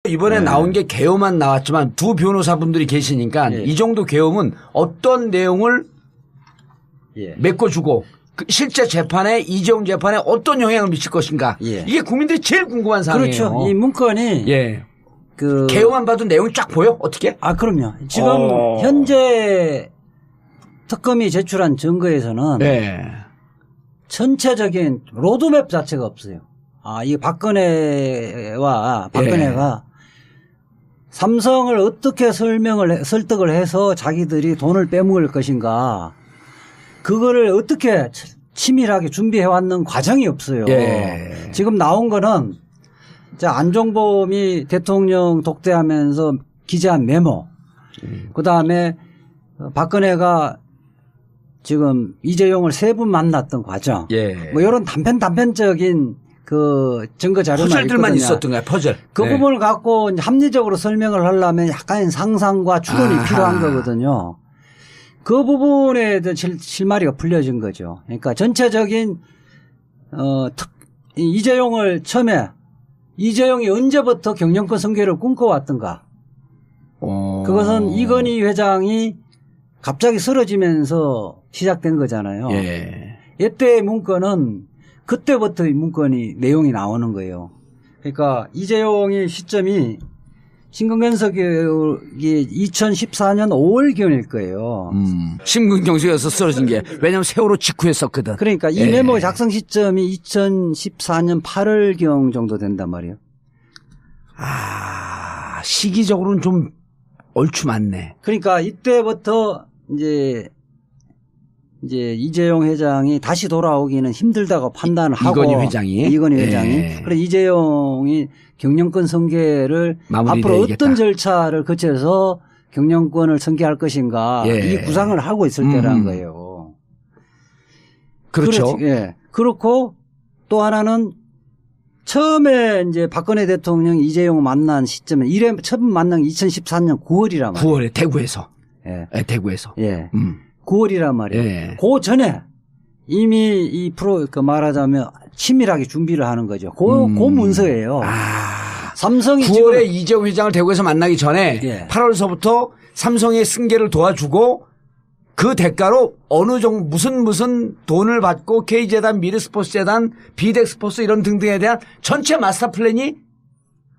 이번에 나온 게 계엄만 나왔지만 두 변호사분들이 계시니까 이 정도 계엄은 어떤 내용을 메꿔주고 그 실제 재판에 이재용 재판에 어떤 영향을 미칠 것인가 이게 국민들이 제일 궁금한 사항이에요. 그렇죠. 이 문건이 그 계엄만 봐도 내용이 쫙 보여? 어떻게? 아 그럼요. 지금 현재 특검이 제출한 증거에서는 전체적인 로드맵 자체가 없어요. 아, 이 박근혜가 삼성을 어떻게 설득을 해서 자기들이 돈을 빼먹을 것인가. 그거를 어떻게 치밀하게 준비해 왔는 과정이 없어요. 지금 나온 거는 안종범이 대통령 독대하면서 기재한 메모. 그 다음에 박근혜가 지금 이재용을 세 분 만났던 과정. 뭐 이런 단편적인 그 증거 자료만 퍼즐들만 있거든요. 있었던 거야, 퍼즐. 그 부분을 갖고 합리적으로 설명을 하려면 약간의 상상과 추론이 필요한 거거든요. 그 부분에 대한 실마리가 풀려진 거죠. 그러니까 전체적인 이재용을 처음에 이재용이 언제부터 경영권 승계를 꿈꿔왔던가. 그것은 이건희 회장이 갑자기 쓰러지면서 시작된 거잖아요. 이때의 문건은 그때부터 이 문건이 내용이 나오는 거예요. 그러니까 이재용의 시점이 신근경색이 2014년 5월경일 거예요. 신근경색에서 쓰러진 게 왜냐하면 세월호 직후였었거든. 그러니까 이 메모 작성 시점이 2014년 8월경 정도 된단 말이에요. 아, 시기적으로는 좀 얼추 맞네. 그러니까 이때부터 이제 이재용 회장이 다시 돌아오기는 힘들다고 판단을 하고 이건희 회장이 그래서 이재용이 경영권 승계를 앞으로 어떤 절차를 거쳐서 경영권을 승계할 것인가 이 구상을 하고 있을 때라는 거예요. 그렇죠. 그렇고 또 하나는 처음에 이제 박근혜 대통령 이재용을 만난 시점은 처음 만난 게 2014년 9월이란 말이에요. 9월에 대구에서. 대구에서. 9월이란 말이에요. 그 전에 이미 이 말하자면 치밀하게 준비를 하는 거죠. 그 문서예요. 삼성이 9월에 이재용 회장을 대구에서 만나기 전에 8월서부터 삼성의 승계를 도와주고 그 대가로 어느 정도 무슨 돈을 받고 K재단, 미르스포츠재단, 비덱스포츠 이런 등등에 대한 전체 마스터 플랜이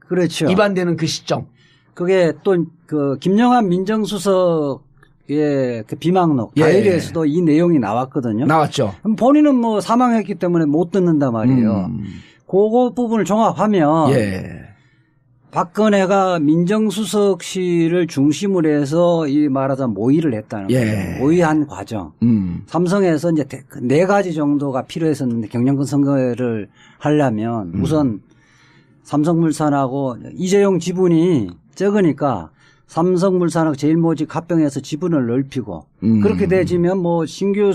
그렇죠. 입안되는 그 시점. 그게 또 그 김영한 민정수석 그 비망록 다이리에서도 이 내용이 나왔거든요. 나왔죠. 본인은 뭐 사망했기 때문에 못 듣는단 말이에요. 그거 부분을 종합하면 박근혜가 민정수석실을 중심으로 해서 이 말하자면 모의를 했다는 거예요. 모의한 과정. 삼성에서 이제 네 가지 정도가 필요했었는데 경영권 선거를 하려면 우선 삼성물산하고 이재용 지분이 적으니까 삼성물산하고 제일모직 합병해서 지분을 넓히고 그렇게 되지면 뭐 신규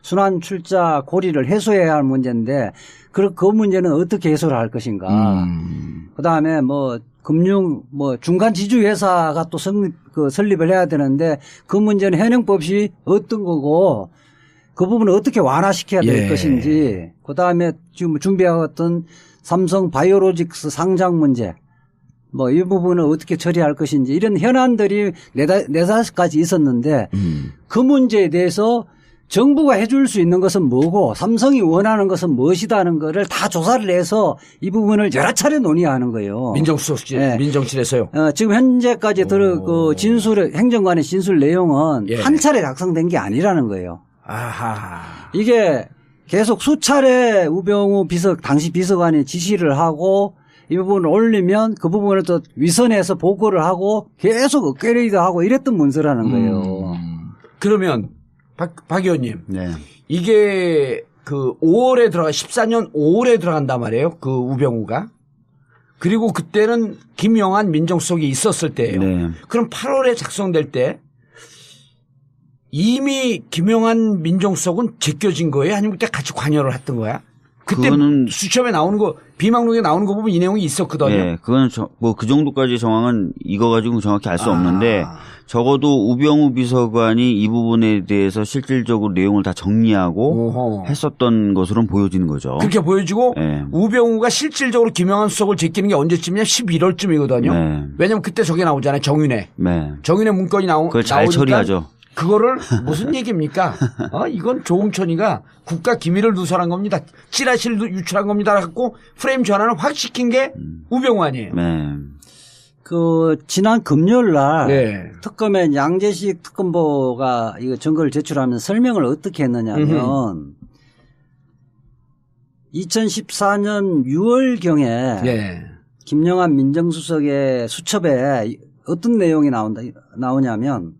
순환 출자 고리를 해소해야 할 문제인데 그 문제는 어떻게 해소를 할 것인가. 그다음에 뭐 금융 뭐 중간 지주 회사가 또 설립을 해야 되는데 그 문제는 현행법이 어떤 거고 그 부분을 어떻게 완화시켜야 될 것인지 그다음에 지금 준비하고 있던 삼성 바이오로직스 상장 문제 뭐 이 부분을 어떻게 처리할 것인지 이런 현안들이 네다섯 가지 있었는데 그 문제에 대해서 정부가 해줄 수 있는 것은 뭐고 삼성이 원하는 것은 무엇이다는 거를 다 조사를 해서 이 부분을 여러 차례 논의하는 거예요. 민정수석실, 민정실에서요. 지금 현재까지 그 행정관의 진술 내용은 한 차례 작성된 게 아니라는 거예요. 이게 계속 수차례 우병우 당시 비서관이 지시를 하고 이 부분을 올리면 그 부분을 또 위선해서 보고를 하고 계속 업그레이드 하고 이랬던 문서라는 거예요. 그러면 박 의원님. 이게 그 5월에 14년 5월에 들어간단 말이에요. 그 우병우가. 그리고 그때는 김영한 민정수석이 있었을 때예요. 그럼 8월에 작성될 때 이미 김영한 민정수석은 제껴진 거예요? 아니면 그때 같이 관여를 했던 거야? 그때 수첩에 나오는 거 비망록에 나오는 거 보면 이 내용이 있었거든요. 네, 그건 뭐 그 정도까지 정황은 이거 가지고 정확히 알 수 없는데 적어도 우병우 비서관이 이 부분에 대해서 실질적으로 내용을 다 정리하고 했었던 것으로는 보여지는 거죠. 그렇게 보여지고 네. 우병우가 실질적으로 김영한 수석을 제끼는 게 언제쯤이냐 11월쯤이거든요. 네. 왜냐하면 그때 저게 나오잖아요. 정윤회. 네. 정윤회 문건이 그걸 잘 처리하죠. 그거를 무슨 얘기입니까? 이건 조홍천이가 국가 기밀을 누설한 겁니다. 찌라시를 유출한 겁니다. 갖고 프레임 전환을 확 시킨 게 우병우 아니에요. 네. 지난 금요일 날 네. 특검에 양재식 특검보가 이거 증거를 제출하면서 설명을 어떻게 했느냐면 2014년 6월경에 네. 김영한 민정수석의 수첩에 어떤 내용이 나오냐면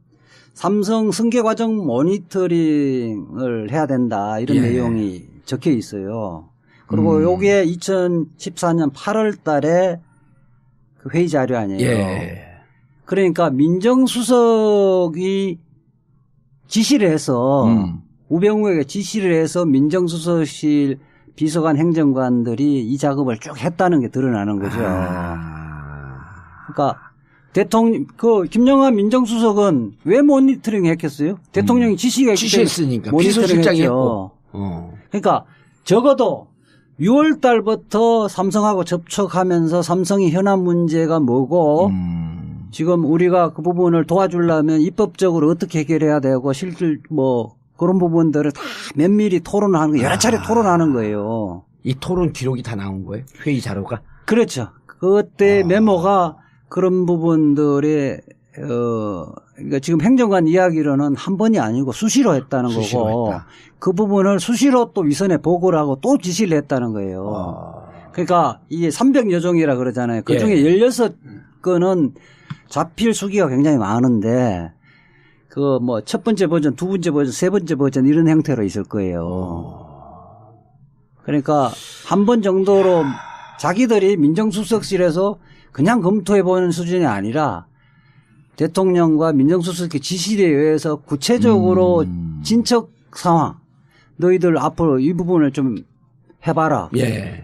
삼성 승계 과정 모니터링을 해야 된다 이런 내용이 적혀 있어요. 그리고 요게 2014년 8월 달에 그 회의 자료 아니에요. 그러니까 민정수석이 지시를 해서 우병우에게 지시를 해서 민정수석실 비서관 행정관들이 이 작업을 쭉 했다는 게 드러나는 거죠. 그러니까 김영한 민정수석은 왜 모니터링 했겠어요? 대통령이 지시가 지시했으니까. 비서실장이 했고. 그러니까 적어도 6월 달부터 삼성하고 접촉하면서 삼성이 현안 문제가 뭐고 지금 우리가 그 부분을 도와주려면 입법적으로 어떻게 해결해야 되고 실질 뭐 그런 부분들을 다 면밀히 토론하는 거 여러 차례 토론하는 거예요. 이 토론 기록이 다 나온 거예요? 회의 자료가? 그렇죠. 그때 메모가 그런 부분들의 그러니까 지금 행정관 이야기로는 한 번이 아니고 수시로 했다는 거고 했다. 그 부분을 수시로 또 위선에 보고를 하고 또 지시를 했다는 거예요. 그러니까 이게 300여 종이라 그러잖아요. 그중에 16건은 자필 수기가 굉장히 많은데 그 뭐 첫 번째 버전, 두 번째 버전, 세 번째 버전 이런 형태로 있을 거예요. 그러니까 한 번 정도로 자기들이 민정수석실에서 그냥 검토해보는 수준이 아니라 대통령과 민정수석의 지시에 의해서 구체적으로 진척 상황 너희들 앞으로 이 부분을 좀 해봐라.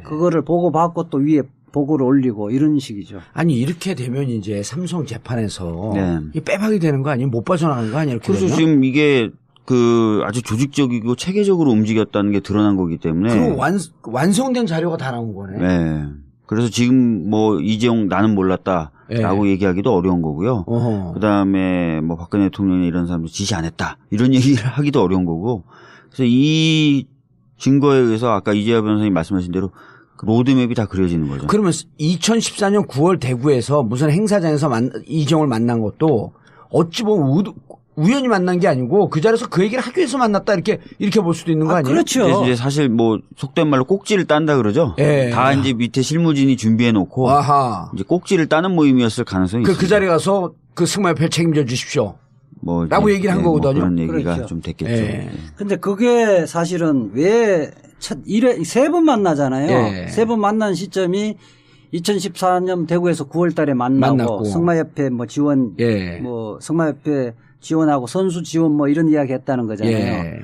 그거를 보고받고 또 위에 보고를 올리고 이런 식이죠. 아니 이렇게 되면 이제 삼성 재판에서 이 빼박이 되는 거 아니에요? 못 빠져나가는 거 아니에요? 그래서 지금 이게 그 아주 조직적이고 체계적으로 움직였다는 게 드러난 거기 때문에 그리고 완성된 자료가 다 나온 거네. 네. 그래서 지금 뭐 이재용 나는 몰랐다라고 얘기하기도 어려운 거고요. 그다음에 뭐 박근혜 대통령이 이런 사람들 지시 안 했다 이런 얘기를 하기도 어려운 거고. 그래서 이 증거에 의해서 아까 이재하 변호사님 말씀하신 대로 그 로드맵이 다 그려지는 거죠. 그러면 2014년 9월 대구에서 무슨 행사장에서 이재용을 만난 것도 어찌 보면 우연히 만난 게 아니고 그 자리에서 그 얘기를 하기 위해서 만났다 이렇게 볼 수도 있는 거 아니에요? 그렇죠. 이제 사실 뭐 속된 말로 꼭지를 딴다 그러죠. 다 이제 밑에 실무진이 준비해 놓고 이제 꼭지를 따는 모임이었을 가능성이 있습니다. 그 자리에 가서 그 승마협회 책임져 주십시오. 뭐 라고 얘기를 한 거거든요. 뭐 그런 얘기가 그렇죠. 좀 됐겠죠. 근데 그게 사실은 왜 세 번 만나잖아요. 세 번 만난 시점이 2014년 대구에서 9월 달에 만나고 승마협회 뭐 지원 뭐 승마협회 지원하고 선수 지원 뭐 이런 이야기 했다는 거잖아요.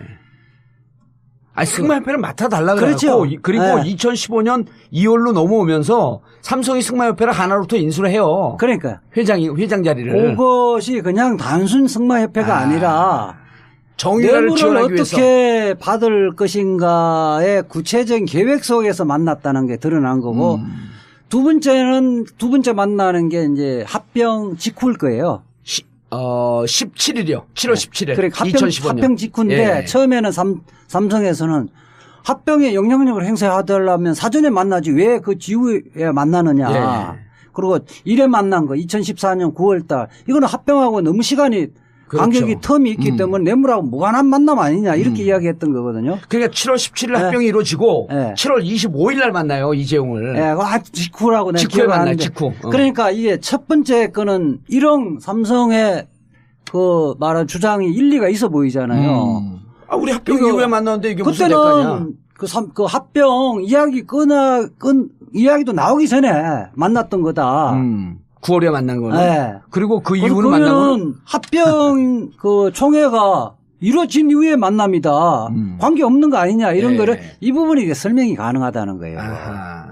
아니, 승마협회를 맡아달라 그렇죠. 그리고 2015년 2월로 넘어오면서 삼성이 승마협회를 하나로부터 인수를 해요. 그러니까 회장 자리를. 그것이 그냥 단순 승마협회가 아니라 정의를 지원하기 위해서 어떻게 받을 것인가의 구체적인 계획 속에서 만났다는 게 드러난 거고 두 번째 만나는 게 이제 합병 직후일 거예요. 17일이요. 7월 17일. 그래, 2015년. 합병 직후인데 처음에는 삼성에서는 합병에 영향력을 행사하려면 사전에 만나지 왜 그 지후에 만나느냐. 그리고 이래 만난 거 2014년 9월 달. 이거는 합병하고 너무 시간이 간격이 텀이 있기 때문에 뇌물하고 무관한 만남 아니냐 이렇게 이야기했던 거거든요. 그러니까 7월 17일 합병이 이루어지고 7월 25일 날 만나요. 이재용을. 직후라고 내가 직후에 만나요. 직후. 그러니까 이게 첫 번째 거는 일형 삼성의 그 말한 주장이 일리가 있어 보이잖아요. 우리 합병 이후에 만났는데 이게 무슨 대가냐. 그때는 그 합병 이야기도 나오기 전에 만났던 거다. 9월에 만난 거는. 그리고 그 이후는 만난 거는 합병 그 총회가 이루어진 이후에 만남이다. 관계 없는 거 아니냐 이런 예. 거를 이 부분이 이제 설명이 가능하다는 거예요. 아하.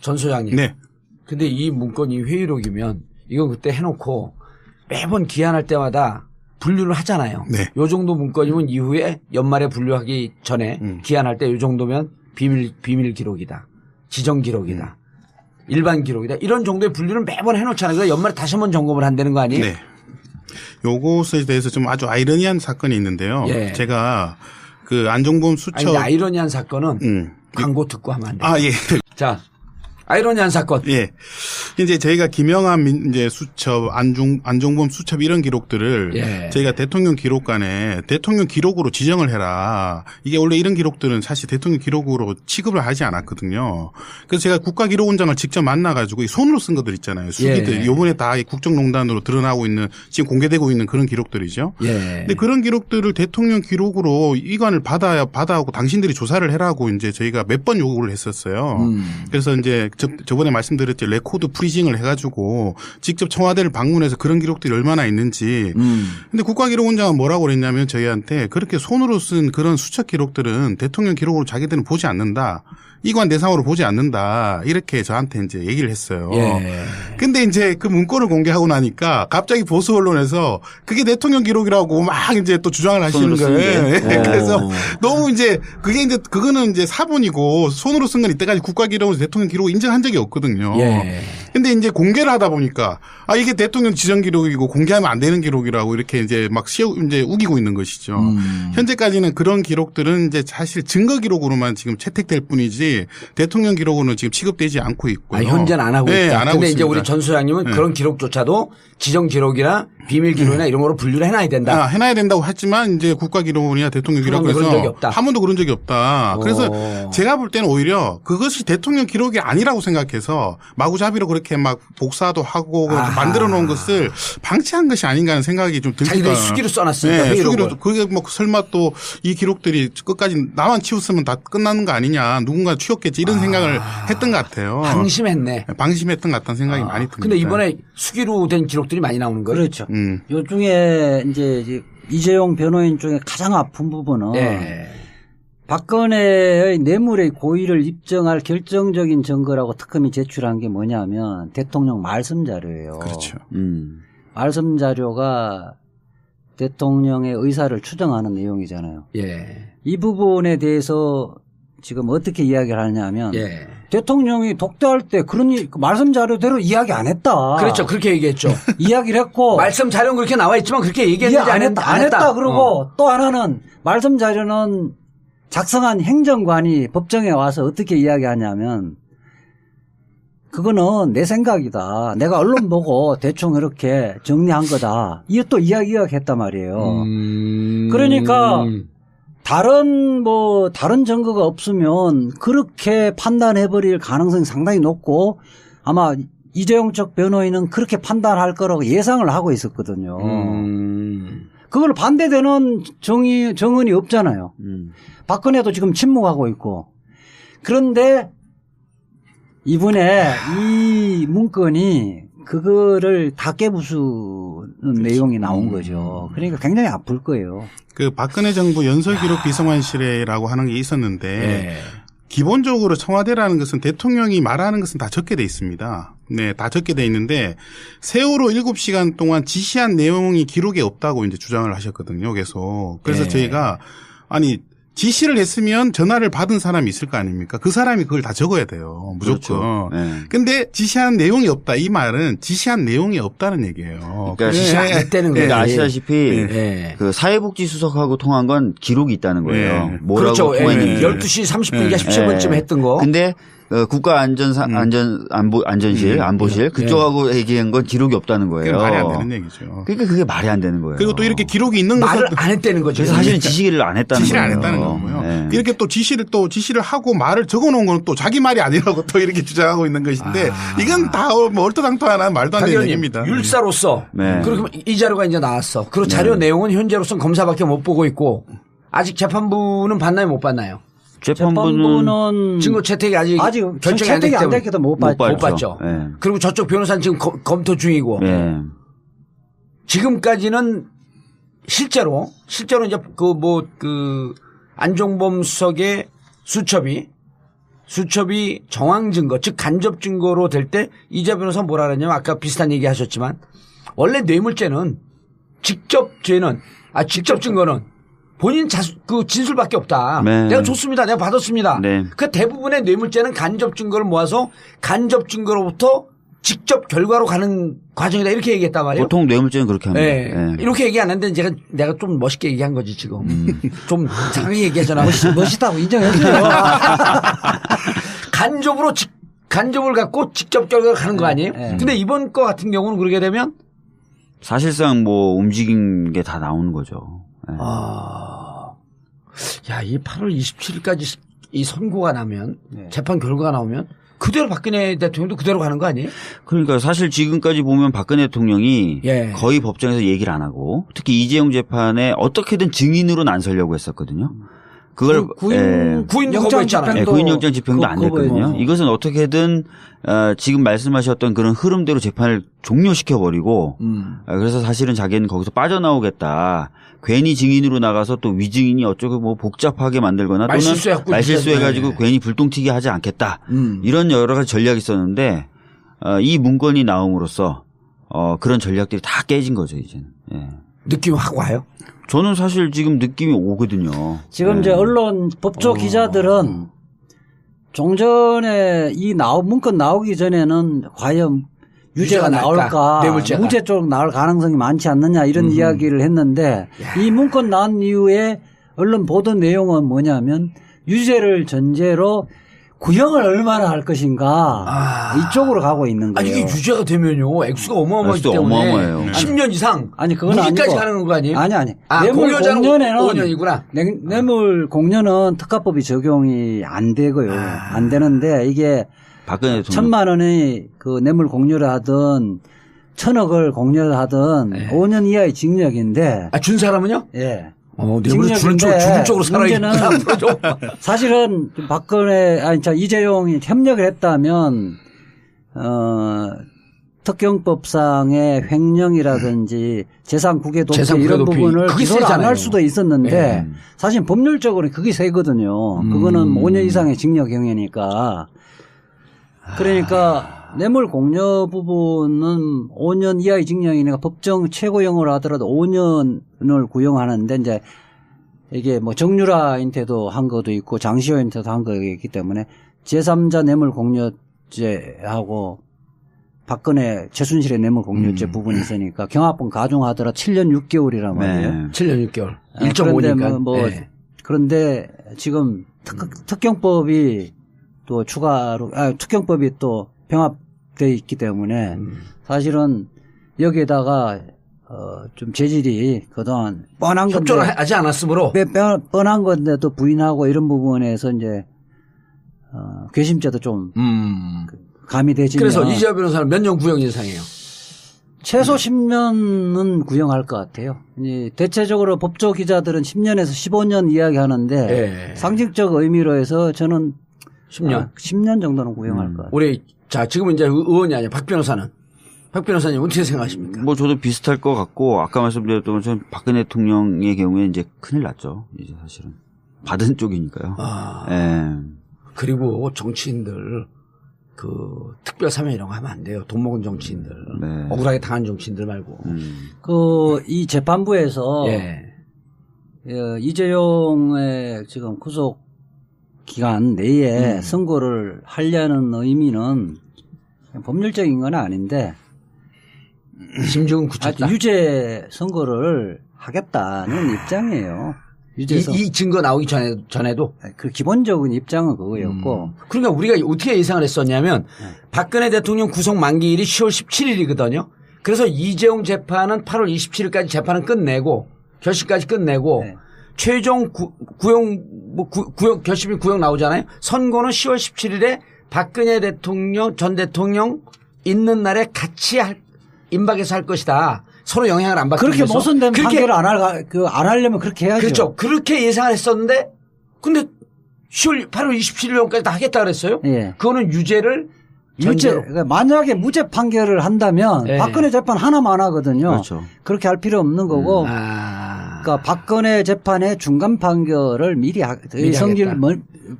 전 소장님. 네. 근데 이 문건이 회의록이면 이건 그때 해놓고 매번 기한할 때마다 분류를 하잖아요. 네. 요 정도 문건이면 이후에 연말에 분류하기 전에 기한할 때 요 정도면 비밀 기록이다. 지정 기록이다. 일반 기록이다. 이런 정도의 분류를 매번 해놓잖아요. 그래서 연말에 다시 한번 점검을 한다는 거 아니에요? 네. 요것에 대해서 좀 아주 아이러니한 사건이 있는데요. 예. 제가 그 안종범 수첩. 아니, 아이러니한 사건은 광고 듣고 하면 안 돼요. 아, 예. 자, 아이러니한 사건. 예. 이제 저희가 김영한 이제 수첩, 안종범 수첩 이런 기록들을 예. 저희가 대통령 기록관에 대통령 기록으로 지정을 해라. 이게 원래 이런 기록들은 사실 대통령 기록으로 취급을 하지 않았거든요. 그래서 제가 국가기록원장을 직접 만나가지고 손으로 쓴 것들 있잖아요. 수기들. 예. 요번에 다 국정농단으로 드러나고 있는 지금 공개되고 있는 그런 기록들이죠. 예. 근데 그런 기록들을 대통령 기록으로 이관을 받아오고 당신들이 조사를 해라고 이제 저희가 몇 번 요구를 했었어요. 그래서 이제 저번에 말씀드렸죠. 레코드 프리징을 해가지고 직접 청와대를 방문해서 그런 기록들이 얼마나 있는지. 근데 국가기록원장은 뭐라고 그랬냐면 저희한테 그렇게 손으로 쓴 그런 수첩 기록들은 대통령 기록으로 자기들은 보지 않는다. 이관 대상으로 보지 않는다. 이렇게 저한테 이제 얘기를 했어요. 예. 근데 이제 그 문건을 공개하고 나니까 갑자기 보수 언론에서 그게 대통령 기록이라고 막 이제 또 주장을 하시는 손으로 거예요. 쓴 게. 예. 그래서 너무 이제 그게 이제 그거는 이제 사본이고 손으로 쓴 건 이때까지 국가기록으로 대통령 기록을 인정한 적이 없거든요. 예. 근데 이제 공개를 하다 보니까 아 이게 대통령 지정 기록이고 공개하면 안 되는 기록이라고 이렇게 이제 막 이제 우기고 있는 것이죠. 현재까지는 그런 기록들은 이제 사실 증거 기록으로만 지금 채택될 뿐이지 대통령 기록으로는 지금 취급되지 않고 있고요. 아, 현재는 안 하고 네, 있다. 안 하고 근데 이제 있습니다. 우리 전 소장님은 네. 그런 기록조차도 지정 기록이나 비밀 기록이나 이런 거로 분류를 해놔야 된다. 아, 해놔야 된다고 했지만 이제 국가기록원이나 대통령 한 번도 기록에서 그런 적이 없다. 한 번도 그런 적이 없다. 그래서 오. 제가 볼 때는 오히려 그것이 대통령 기록이 아니라고 생각해서 마구잡이로 그렇게 막 복사도 하고 그렇게 만들어 놓은 것을 방치한 것이 아닌가 하는 생각이 좀 듭니다. 자기들이 수기로 써놨으니까. 네, 회의록을. 수기로 그게 뭐 설마 또 이 기록들이 끝까지 나만 치웠으면 다 끝나는 거 아니냐. 누군가 치웠겠지 이런 생각을 했던 것 같아요. 방심했네. 방심했던 것 같다는 생각이 많이 듭니다. 근데 이번에 수기로 된 기록들이 많이 나오는 거예요. 그렇죠. 요 중에 이제 이재용 변호인 중에 가장 아픈 부분은 예. 박근혜의 뇌물의 고의를 입증할 결정적인 증거라고 특검이 제출한 게 뭐냐면 대통령 말씀 자료예요. 그렇죠. 말씀 자료가 대통령의 의사를 추정하는 내용이잖아요. 예. 이 부분에 대해서 지금 어떻게 이야기를 하냐면 예. 대통령이 독대할 때 그런 말씀 자료대로 이야기 안 했다. 그렇죠. 그렇게 얘기했죠. 이야기를 했고 말씀 자료는 그렇게 나와 있지만 그렇게 얘기했는지 안 했다. 그러고 또 하나는 말씀 자료는 작성한 행정관이 법정에 와서 어떻게 이야기하냐면 그거는 내 생각이다. 내가 언론 보고 대충 이렇게 정리한 거다. 이게 또 이야기했단 말이에요. 그러니까 다른 증거가 없으면 그렇게 판단해버릴 가능성이 상당히 높고 아마 이재용 쪽 변호인은 그렇게 판단할 거라고 예상을 하고 있었거든요. 그걸 반대되는 정언이 없잖아요. 박근혜도 지금 침묵하고 있고. 그런데 이번에 이 문건이 그거를 다 깨부수는 내용이 나온 거죠. 그러니까 굉장히 아플 거예요. 그 박근혜 정부 연설기록 비서관실이라고 하는 게 있었는데 예. 기본적으로 청와대라는 것은 대통령이 말하는 것은 다 적게 돼 있습니다. 네, 다 적게 돼 있는데 세월호 7시간 동안 지시한 내용이 기록에 없다고 이제 주장을 하셨거든요. 계속. 그래서 예. 저희가 아니 지시를 했으면 전화를 받은 사람이 있을 거 아닙니까? 그 사람이 그걸 다 적어야 돼요. 무조건. 그렇죠. 네. 근데 지시한 내용이 없다. 이 말은 지시한 내용이 없다는 얘기예요. 그러니까 지시 안 했다는 거예요. 그러니까 아시다시피 예. 그 사회복지수석하고 통한 건 기록이 있다는 거예요. 네. 뭐라고 그렇죠. 통했는지. 12시 30분인가 17분쯤에 했던 거. 근데 국가안전실, 안보실 그쪽하고 얘기한 건 기록이 없다는 그게 거예요. 말이 안 되는 얘기죠. 그러니까 그게 말이 안 되는 거예요. 그리고 또 이렇게 기록이 있는 말을 것은 안 했다는 거죠. 그래서 사실은 지시를 안 했다는 지시를 거예요. 안 했다는 거고요. 네. 이렇게 또 지시를 하고 말을 적어 놓은 건 또 자기 말이 아니라고 또 이렇게 주장하고 있는 것인데 이건 다 뭐 얼토당토하는 말도 안 되는 얘기입니다. 율사로서 네. 그렇게 이 자료가 이제 나왔어. 그리고 자료 내용은 현재로서는 검사밖에 못 보고 있고 아직 재판부는 봤나요 못 봤나요? 재판부는 증거 채택이 아직 결정이 채택이 안 안 됐기 됐기도 때문에 못 봤죠. 못 봤죠. 네. 그리고 저쪽 변호사는 지금 검토 중이고 네. 지금까지는 실제로 이제 안종범 수석의 수첩이 정황 증거, 즉 간접 증거로 될 때 이재 변호사 뭐라 그랬냐면 아까 비슷한 얘기 하셨지만 원래 뇌물죄는 직접 증거는 본인 진술밖에 없다. 네. 내가 줬습니다. 내가 받았습니다. 네. 그 대부분의 뇌물죄는 간접 증거를 모아서 간접 증거로부터 직접 결과로 가는 과정이다 이렇게 얘기했단 말이에요. 보통 뇌물죄는 그렇게 합니다. 네. 네. 이렇게 얘기 안 했는데 내가 좀 멋있게 얘기한 거지 지금. 좀 장하게 얘기하잖아. 멋있다고 인정했어요. 간접을 갖고 직접 결과가 가는 거 아니에요? 네. 근데 이번 거 같은 경우는 그러게 되면 사실상 뭐 움직인 게 다 나오는 거죠. 네. 야, 이 8월 27일까지 이 선고가 나면 네. 재판 결과가 나오면 그대로 박근혜 대통령도 그대로 가는 거 아니에요? 그러니까 사실 지금까지 보면 박근혜 대통령이 예. 거의 법정에서 얘기를 안 하고 특히 이재용 재판에 어떻게든 증인으로는 안 서려고 했었거든요. 그걸 구인도 거부했잖아요. 구인영장 집행도 안 됐거든요. 이것은 어떻게든 지금 말씀하셨던 그런 흐름대로 재판을 종료시켜 버리고 그래서 사실은 자기는 거기서 빠져나오겠다. 괜히 증인으로 나가서 또 위증인이 어쩌고 뭐 복잡하게 만들거나 또는 말실수해가지고 괜히 불똥 튀게 하지 않겠다. 이런 여러 가지 전략이 있었는데 이 문건이 나옴으로써 그런 전략들이 다 깨진 거죠 이제는. 예. 느낌 확 와요? 저는 사실 지금 느낌이 오거든요. 지금 네. 이제 언론 법조 기자들은 종전에 이 문건 나오기 전에는 과연 유죄가 나올까, 뇌물죄가. 무죄 쪽 나올 가능성이 많지 않느냐 이런 이야기를 했는데 이 문건 나온 이후에 언론 보던 내용은 뭐냐면 유죄를 전제로 구형을 얼마나 할 것인가 이쪽으로 가고 있는 거예요. 아니 이게 유죄가 되면요 액수가 어마어마하기 때문에 어마어마해요. 10년 이상 아니 그건 무기까지 아니고 가는 거 아니에요? 아니 뇌물 공여자는 공여는 5년이구나. 뇌물 공여는 특가법이 적용이 안 되고요. 안 되는데 이게 박근혜 대통령 1,000만 원이 그 뇌물 공여를 하든 1,000억을 공여를 하든 5년 이하의 징역인데 준 사람은요? 예. 뇌물을 죽을 쪽으로 살아있구나. 사실은 이재용이 협력을 했다면 특경법상의 횡령이라든지 재산 국외 도피 이런 부분을 기소를 안 할 수도 있었는데 사실 법률적으로는 그게 세거든요. 그거는 5년 이상의 징역형이니까. 그러니까 뇌물 공여 부분은 5년 이하의 징역이니까 법정 최고형으로 하더라도 5년을 구형하는데 이제 이게 뭐 정유라한테도 한 것도 있고 장시호한테도 한 거가 있기 때문에 제3자 뇌물 공여죄하고 박근혜 최순실의 뇌물 공여죄 부분이 있으니까 경합본 가중하더라도 7년 6개월이란 말이에요. 네. 7년 6개월. 1.5니까. 그런데 지금 특경법이 또 추가로 특경법이 또 병합되어 있기 때문에 사실은 여기에다가 좀 재질이 그동안 뻔한 건데 협조를 하지 않았으므로 뻔한 건데도 부인하고 이런 부분에서 이제 괘씸죄도 좀 가미되지면 그래서 이재용 변호사는 몇 년 구형 예상해요? 최소 10년은 구형할 것 같아요. 대체적으로 법조 기자들은 10년에서 15년 이야기하는데 상징적 의미로 해서 저는 10년. 10년 정도는 구형할 것 같아요. 우리 지금 이제 의원이 아니라 박 변호사는 어떻게 생각하십니까? 뭐 저도 비슷할 것 같고 아까 말씀드렸던 것처럼 박근혜 대통령의 경우에 이제 큰일 났죠. 이제 사실은 받은 쪽이니까요. 그리고 정치인들 특별 사면 이런 거 하면 안 돼요. 돈 먹은 정치인들, 억울하게 당한 정치인들 말고. 이 재판부에서 이재용의 지금 구속 기간 내에 선고를 하려는 의미는 법률적인 건 아닌데 심증은 굳혔다. 유죄 선고를 하겠다는 입장이에요. 이 증거 나오기 전에도 그 기본적인 입장은 그거였고. 그러니까 우리가 어떻게 예상을 했었냐면 박근혜 대통령 구속 만기일이 10월 17일이거든요. 그래서 이재용 재판은 8월 27일까지 재판은 끝내고 결심까지 끝내고 최종 구형 결심이 구형 나오잖아요. 선고는 10월 17일에 박근혜 전 대통령 있는 날에 같이 임박해서 할 것이다. 서로 영향을 안 받기 위해서. 그렇게 모순된 판결을 안 하려면 그렇게 해야죠. 그렇죠. 그렇게 예상을 했었는데 근데 8월 27일까지 다 하겠다 그랬어요. 그거는 유죄를 그러니까 만약에 무죄 판결을 한다면 박근혜 재판 하나만 하거든요. 그렇죠. 그렇게 할 필요 없는 거고 그러니까 박근혜 재판의 중간 판결을 미리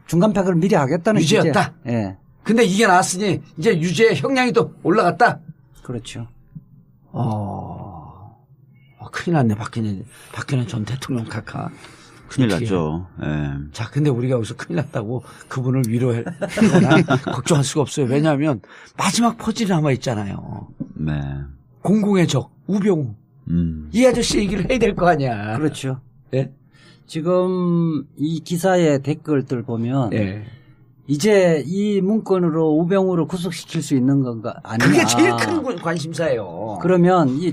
중간 판결을 미리 하겠다는 유죄였다. 예. 근데 이게 나왔으니 이제 유죄 형량이 또 올라갔다. 그렇죠. 큰일 났네. 박근혜 전 대통령 카카. 큰일 났죠. 예. 자, 근데 우리가 여기서 큰일 났다고 그분을 위로하거나 걱정할 수가 없어요. 왜냐하면 마지막 퍼즐이 남아 있잖아요. 네. 공공의 적 우병우. 이 아저씨 얘기를 해야 될 거 아니야. 그렇죠. 예? 지금 이 기사의 댓글들 보면 예. 이제 이 문건으로 우병우를 구속시킬 수 있는 건가 아니냐. 그게 제일 큰 관심사예요. 그러면 이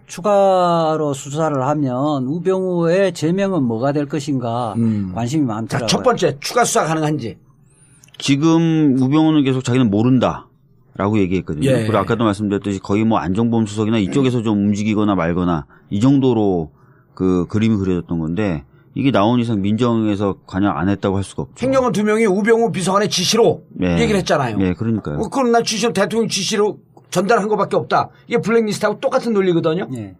추가로 수사를 하면 우병우의 제명은 뭐가 될 것인가 관심이 많더라고요. 첫 번째 추가 수사 가능한지. 지금 우병우는 계속 자기는 모른다라고 얘기했거든요. 예. 그리고 아까도 말씀드렸듯이 거의 뭐 안정범 수석이나 이쪽에서 좀 움직이거나 말거나 이 정도로 그 그림이 그려졌던 건데 이게 나온 이상 민정에서 관여 안 했다고 할 수가 없죠. 행정관 2명이 우병우 비서관의 지시로 네. 얘기를 했잖아요. 네, 그러니까요. 그럼 난 지시로 대통령 지시로 전달한 것밖에 없다. 이게 블랙리스트하고 똑같은 논리거든요. 네.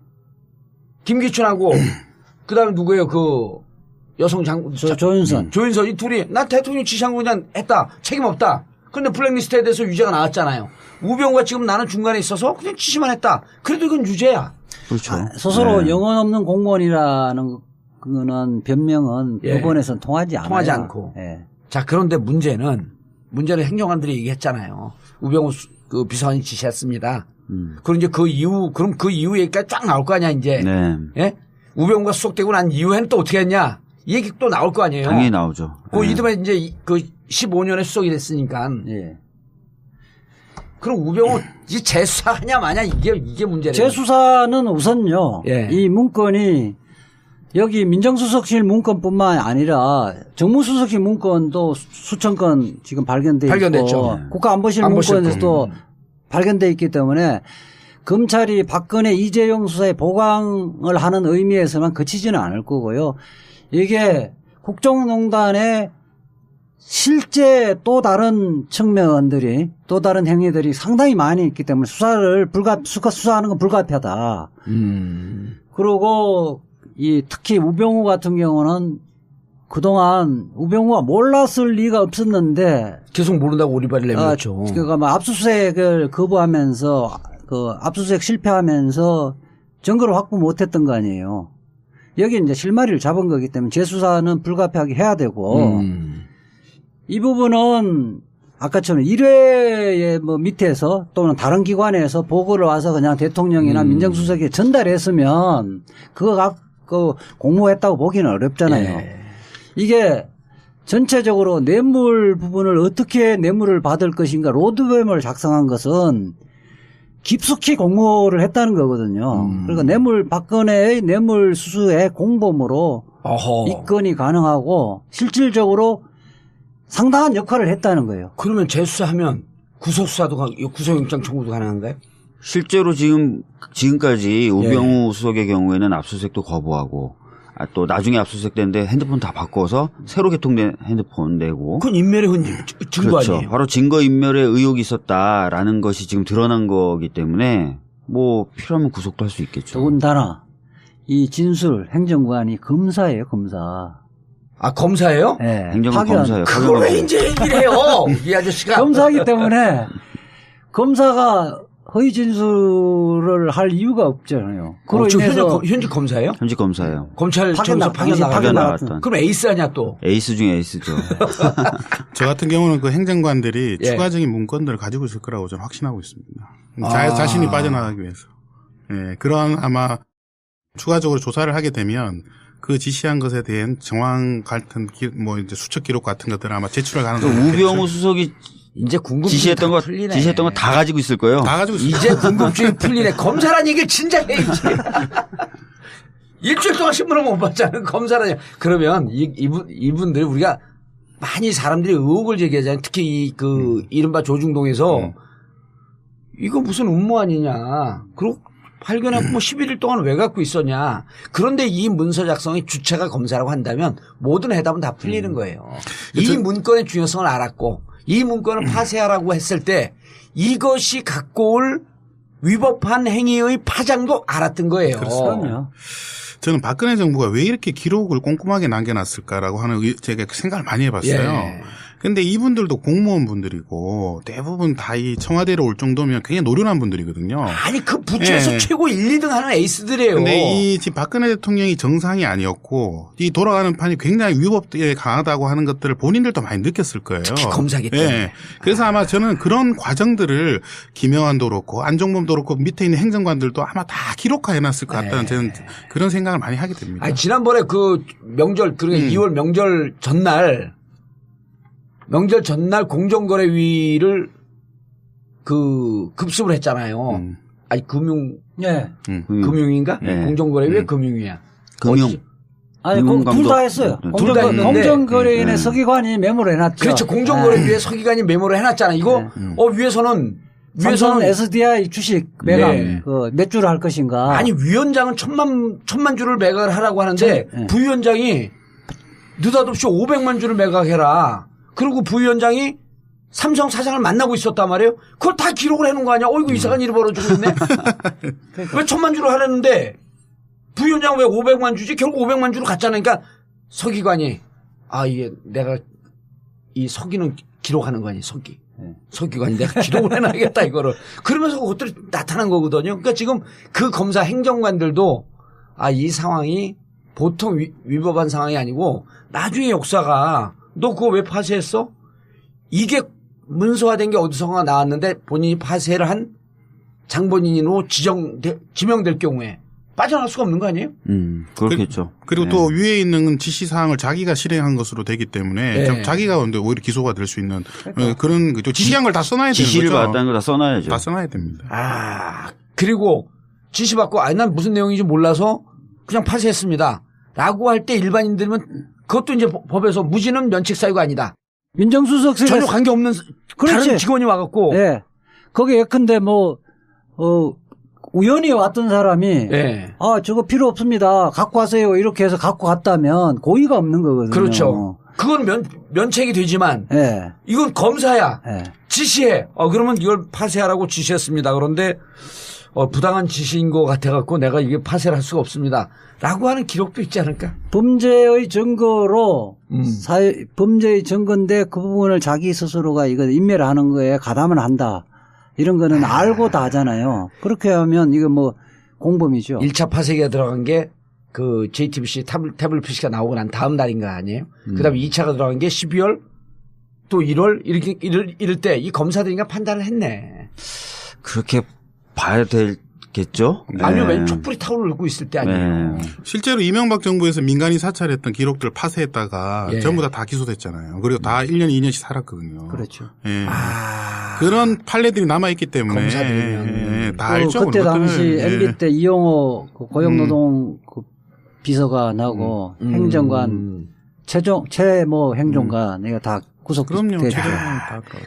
김기춘하고 그다음에 누구예요? 그 여성 장군 조윤선. 조윤선 이 둘이 난 대통령 지시한 거 그냥 했다. 책임 없다. 그런데 블랙리스트에 대해서 유죄가 나왔잖아요. 우병우가 지금 나는 중간에 있어서 그냥 지시만 했다. 그래도 이건 유죄야. 그렇죠. 스스로 네. 영혼 없는 공무원이라는 그거는 변명은 예. 법원에서는 통하지 않아요. 통하지 않고. 예. 자, 그런데 문제는 행정관들이 얘기했잖아요. 우병우 그 비서관이 지시했습니다. 그럼 이제 그 이후 얘기까지 쫙 나올 거 아니야, 이제. 네. 예? 우병우가 수속되고 난 이후에는 또 어떻게 했냐? 이 얘기 또 나올 거 아니에요. 당연히 나오죠. 그 네. 이듬해 이제 그 15년에 수속이 됐으니까. 예. 그럼 우병우 이 재수사하냐 마냐 이게 문제래요. 재수사는 우선요. 예. 이 문건이 여기 민정수석실 문건뿐만 아니라 정무수석실 문건도 수천 건 지금 발견돼 발견됐죠. 있고 국가안보실 안보실 문건에서도 발견돼 있기 때문에 검찰이 박근혜 이재용 수사에 보강을 하는 의미에서만 그치지는 않을 거고요. 이게 국정농단의 실제 또 다른 측면들이 또 다른 행위들이 상당히 많이 있기 때문에 수사하는 건 불가피하다. 그리고 특히 우병우 같은 경우는 그동안 우병우가 몰랐을 리가 없었는데 계속 모른다고 오리발을 내밀었죠. 그러니까 막 압수수색을 거부하면서 압수수색 실패하면서 증거를 확보 못했던 거 아니에요. 여기 이제 실마리를 잡은 거기 때문에 재수사는 불가피하게 해야 되고 이 부분은 아까처럼 1회의 뭐 밑에서 또는 다른 기관에서 보고를 와서 그냥 대통령이나 민정수석에 전달했으면 그거 공모했다고 보기는 어렵잖아요. 예. 이게 전체적으로 뇌물 부분을 어떻게 뇌물을 받을 것인가 로드맵을 작성한 것은 깊숙이 공모를 했다는 거거든요. 그러니까 박근혜의 뇌물 수수의 공범으로 입건이 가능하고 실질적으로 상당한 역할을 했다는 거예요. 그러면 재수사하면 구속영장 청구도 가능한가요? 실제로 지금까지 우병우 수석의 경우에는 압수수색도 거부하고 또 나중에 압수수색됐는데 핸드폰 다 바꿔서 새로 개통된 핸드폰 내고. 그건 인멸의 증거 그렇죠. 아니에요? 바로 증거인멸의 의혹이 있었다라는 것이 지금 드러난 거기 때문에 뭐 필요하면 구속도 할 수 있겠죠. 더군다나 이 진술 행정관이 검사예요, 검사. 아, 검사예요? 네. 행정관 검사예요. 그걸 왜 이제 얘기를 해요? 이 아저씨가. 검사이기 때문에 검사가 허위 진술을 할 이유가 없잖아요. 그로 인해서 현직 검사예요? 현직 검사예요. 검찰청에서 파견 나갔던. 그럼 에이스 아니야 또? 에이스 중에 에이스죠. 저 같은 경우는 그 행정관들이 예. 추가적인 문건들을 가지고 있을 거라고 저는 확신하고 있습니다. 자신이 빠져나가기 위해서. 예, 그런 아마 추가적으로 조사를 하게 되면 그 지시한 것에 대한 정황 같은 이제 수첩 기록 같은 것들 아마 제출할 가능성이 우병우 수석이 이제 궁금증이 지시했던 거 다 가지고 있을 거예요. 다 가지고 있어요. 이제 궁금증이 풀리네. 검사란 얘기를 진작 해야지. 일주일 동안 신문을 못 봤잖아요. 검사라냐. 그러면 이분들 우리가 많이 사람들이 의혹을 제기하잖아요. 특히 이른바 조중동에서 이거 무슨 음모 아니냐. 그리고 발견하고 뭐 11일 동안 왜 갖고 있었냐. 그런데 이 문서 작성의 주체가 검사라고 한다면 모든 해답은 다 풀리는 거예요. 이 문건의 중요성을 알았고 이 문건을 파쇄하라고 했을 때 이것이 갖고 올 위법한 행위의 파장도 알았던 거예요. 그럼요. 저는 박근혜 정부가 왜 이렇게 기록을 꼼꼼하게 남겨놨을까라고 하는 제가 생각을 많이 해봤어요. 예. 근데 이분들도 공무원 분들이고 대부분 다 이 청와대로 올 정도면 굉장히 노련한 분들이거든요. 아니 그 부처에서 예. 최고 1, 2등 하는 에이스들이에요. 근데 이 지금 박근혜 대통령이 정상이 아니었고 이 돌아가는 판이 굉장히 위법에 강하다고 하는 것들을 본인들도 많이 느꼈을 거예요. 특히 검사기 때문에. 예. 그래서 아마 저는 그런 과정들을 김영환도 그렇고 안종범도 그렇고 밑에 있는 행정관들도 아마 다 기록화해놨을 것 같다는 저는 그런 생각을 많이 하게 됩니다. 아니 지난번에 그 명절 그러니까 2월 명절 전날 공정거래위를 그 급습을 했잖아요. 아니 예. 금융인가? 공정거래위에 금융위야. 금융. 아니 둘 다 했어요. 둘다 했는데. 공정거래위원회 서기관이 메모를 해놨죠. 그렇죠. 공정거래위에 서기관이 메모를 해놨잖아. 이거 위에서는 SDI 주식 매각 네. 몇 주를 할 것인가. 아니 위원장은 천만 주를 매각을 하라고 하는데 부위원장이 느닷없이 500만 주를 매각해라. 그리고 부위원장이 삼성 사장을 만나고 있었단 말이에요. 그걸 다 기록을 해놓은 거 아니야? 이거 이상한 일이 벌어지고 있네. 왜 1000만 주를 하라는데 부위원장은 왜 500만 주지? 결국 500만 주로 갔잖아. 그러니까 서기관이 이게 내가 이 서기는 기록하는 거 아니야? 서기관이 내가 기록을 해놔야겠다 이거를. 그러면서 그것들이 나타난 거거든요. 그러니까 지금 그 검사 행정관들도 이 상황이 보통 위법한 상황이 아니고 나중에 역사가 너 그거 왜 파쇄했어? 이게 문서화된 게 어디선가 나왔는데 본인이 파쇄를 한 장본인으로 지명될 경우에 빠져나갈 수가 없는 거 아니에요? 그렇겠죠. 그리고 또 위에 있는 지시사항을 자기가 실행한 것으로 되기 때문에 자기가 오히려 기소가 될 수 있는 그런 거죠. 지시한 걸 다 써놔야 되는 거죠. 지시를 받았다는 걸 다 써놔야죠. 다 써놔야 됩니다. 그리고 지시받고 난 무슨 내용인지 몰라서 그냥 파쇄했습니다. 라고 할 때 일반인들은 그것도 이제 법에서 무지는 면책 사유가 아니다. 민정수석실에 전혀 관계없는 다른 직원이 와갖고. 예. 거기 예컨대 우연히 왔던 사람이 저거 필요 없습니다. 갖고 가세요. 이렇게 해서 갖고 갔다면 고의가 없는 거거든요. 그렇죠. 그건 면책이 되지만 이건 검사야. 지시해. 그러면 이걸 파쇄하라고 지시했습니다. 그런데 부당한 지시인 것 같아갖고 내가 이게 파쇄를 할 수가 없습니다. 라고 하는 기록도 있지 않을까? 범죄의 증거로 범죄의 증거인데 그 부분을 자기 스스로가 이거 인멸을 하는 거에 가담을 한다. 이런 거는 알고 다 하잖아요. 그렇게 하면 이거 공범이죠. 1차 파쇄기가 들어간 게 그 JTBC 태블릿 PC가 나오고 난 다음 날인가 아니에요? 그 다음에 2차가 들어간 게 12월 또 1월 이럴 때 이 검사들이가 판단을 했네. 그렇게 봐야 되겠죠? 아니면 왜 촛불이 타오르고 있을 때 아니에요? 실제로 이명박 정부에서 민간인 사찰했던 기록들을 파쇄했다가 전부 다 기소됐잖아요. 그리고 다 1년, 2년씩 살았거든요. 그렇죠. 그런 판례들이 남아있기 때문에 검사들이면 다 알죠. 그때 당시 MB 때 이용호 고용노동 비서가 나오고 행정관 최모 행정관 내가 다 구속됐죠.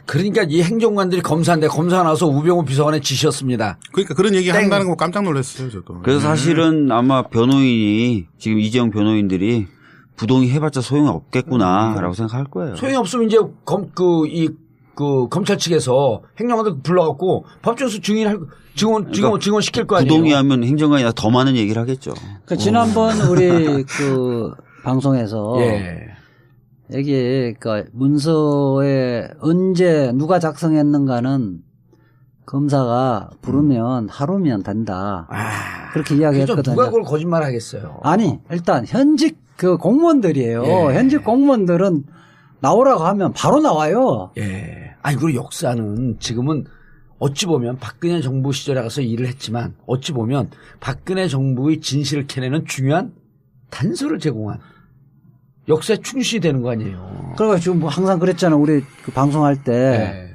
그러니까 이 행정관들이 검사인데 검사 나와서 우병우 비서관의 지시였습니다. 그러니까 그런 얘기 한다는 거 깜짝 놀랐어요, 저도. 그래서 사실은 아마 변호인이 지금 이재용 변호인들이 부동의 해봤자 소용이 없겠구나라고 생각할 거예요. 소용이 없으면 이제 검찰 측에서 행정관들 불러갖고 법정에서 증언 시킬 거 아니에요. 부동의하면 행정관이 더 많은 얘기를 하겠죠. 지난번 우리 방송에서 여기 문서에 언제 누가 작성했는가는 검사가 부르면 하루면 된다. 그렇게 이야기했거든요. 누가 그걸 거짓말 하겠어요. 아니 일단 현직 공무원들이에요. 현직 공무원들은 나오라고 하면 바로 나와요. 아니 그리고 역사는 지금은 어찌 보면 박근혜 정부 시절에 가서 일을 했지만 어찌 보면 박근혜 정부의 진실을 캐내는 중요한 단서를 제공한 역사에 충실히 되는 거 아니에요. 그러니까 지금 항상 그랬잖아. 우리 방송할 때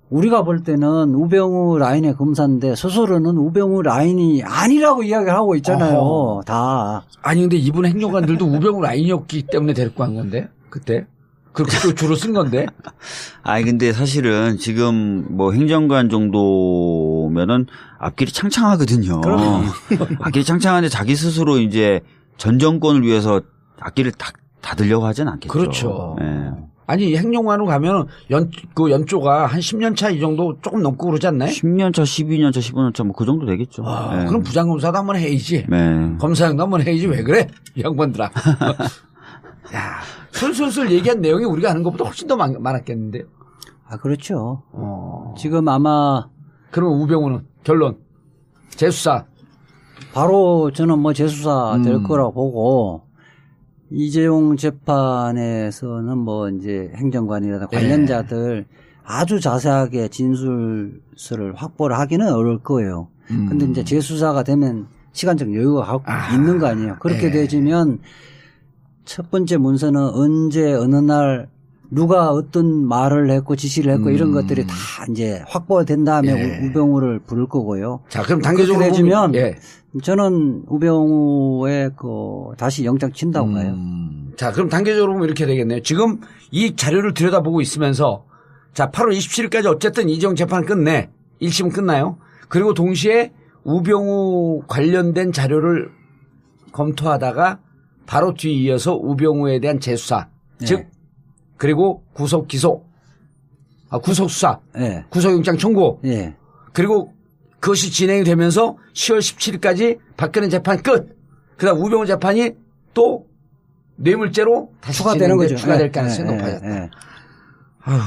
우리가 볼 때는 우병우 라인의 검사인데 스스로는 우병우 라인이 아니라고 이야기를 하고 있잖아요. 다. 아니 근데 이분 행정관들도 우병우 라인이었기 때문에 데리고 간 건데 그때. 그렇게 또 주로 쓴 건데. 근데 사실은 지금 행정관 정도면은 앞길이 창창하거든요. 앞길이 창창한데 자기 스스로 이제 전 정권을 위해서 앞길을 닫으려고 하진 않겠죠. 그렇죠. 아니 행정관으로 가면 그 연조가 한 10년 차 이 정도 조금 넘고 그러지 않나요? 10년 차, 12년 차, 15년 차 뭐 그 정도 되겠죠. 네. 그럼 부장검사도 한번 해야지. 네. 검사장도 한번 해야지. 왜 그래? 이 양반들아. 야, 솔솔솔 얘기한 내용이 우리가 아는 것보다 훨씬 더 많았겠는데요. 아, 그렇죠. 지금 아마. 그러면 우병우는 결론. 재수사. 바로 저는 뭐 재수사 될 거라고 보고 이재용 재판에서는 뭐 이제 행정관이라든가 관련자들 아주 자세하게 진술서를 확보를 하기는 어려울 거예요. 근데 이제 재수사가 되면 시간적 여유가 있는 거 아니에요. 그렇게 되지면 첫 번째 문서는 언제 어느 날 누가 어떤 말을 했고 지시를 했고 이런 것들이 다 이제 확보가 된 다음에 우병우를 부를 거고요. 자, 그럼 단계적으로 되지면 저는 우병우의 다시 영장 친다고 봐요. 자, 그럼 단계적으로 보면 이렇게 되겠네요. 지금 이 자료를 들여다보고 있으면서 자, 8월 27일까지 어쨌든 이재용 재판 끝내. 1심은 끝나요. 그리고 동시에 우병우 관련된 자료를 검토하다가 바로 뒤에 이어서 우병우에 대한 재수사. 즉 그리고 구속 기소. 구속 수사. 구속영장 청구. 그리고 그것이 진행이 되면서 10월 17일까지 박근혜 재판 끝. 그다음 우병우 재판이 또 뇌물죄로 다시 추가되는 거죠. 추가될 가능성이 높아졌다. 아휴,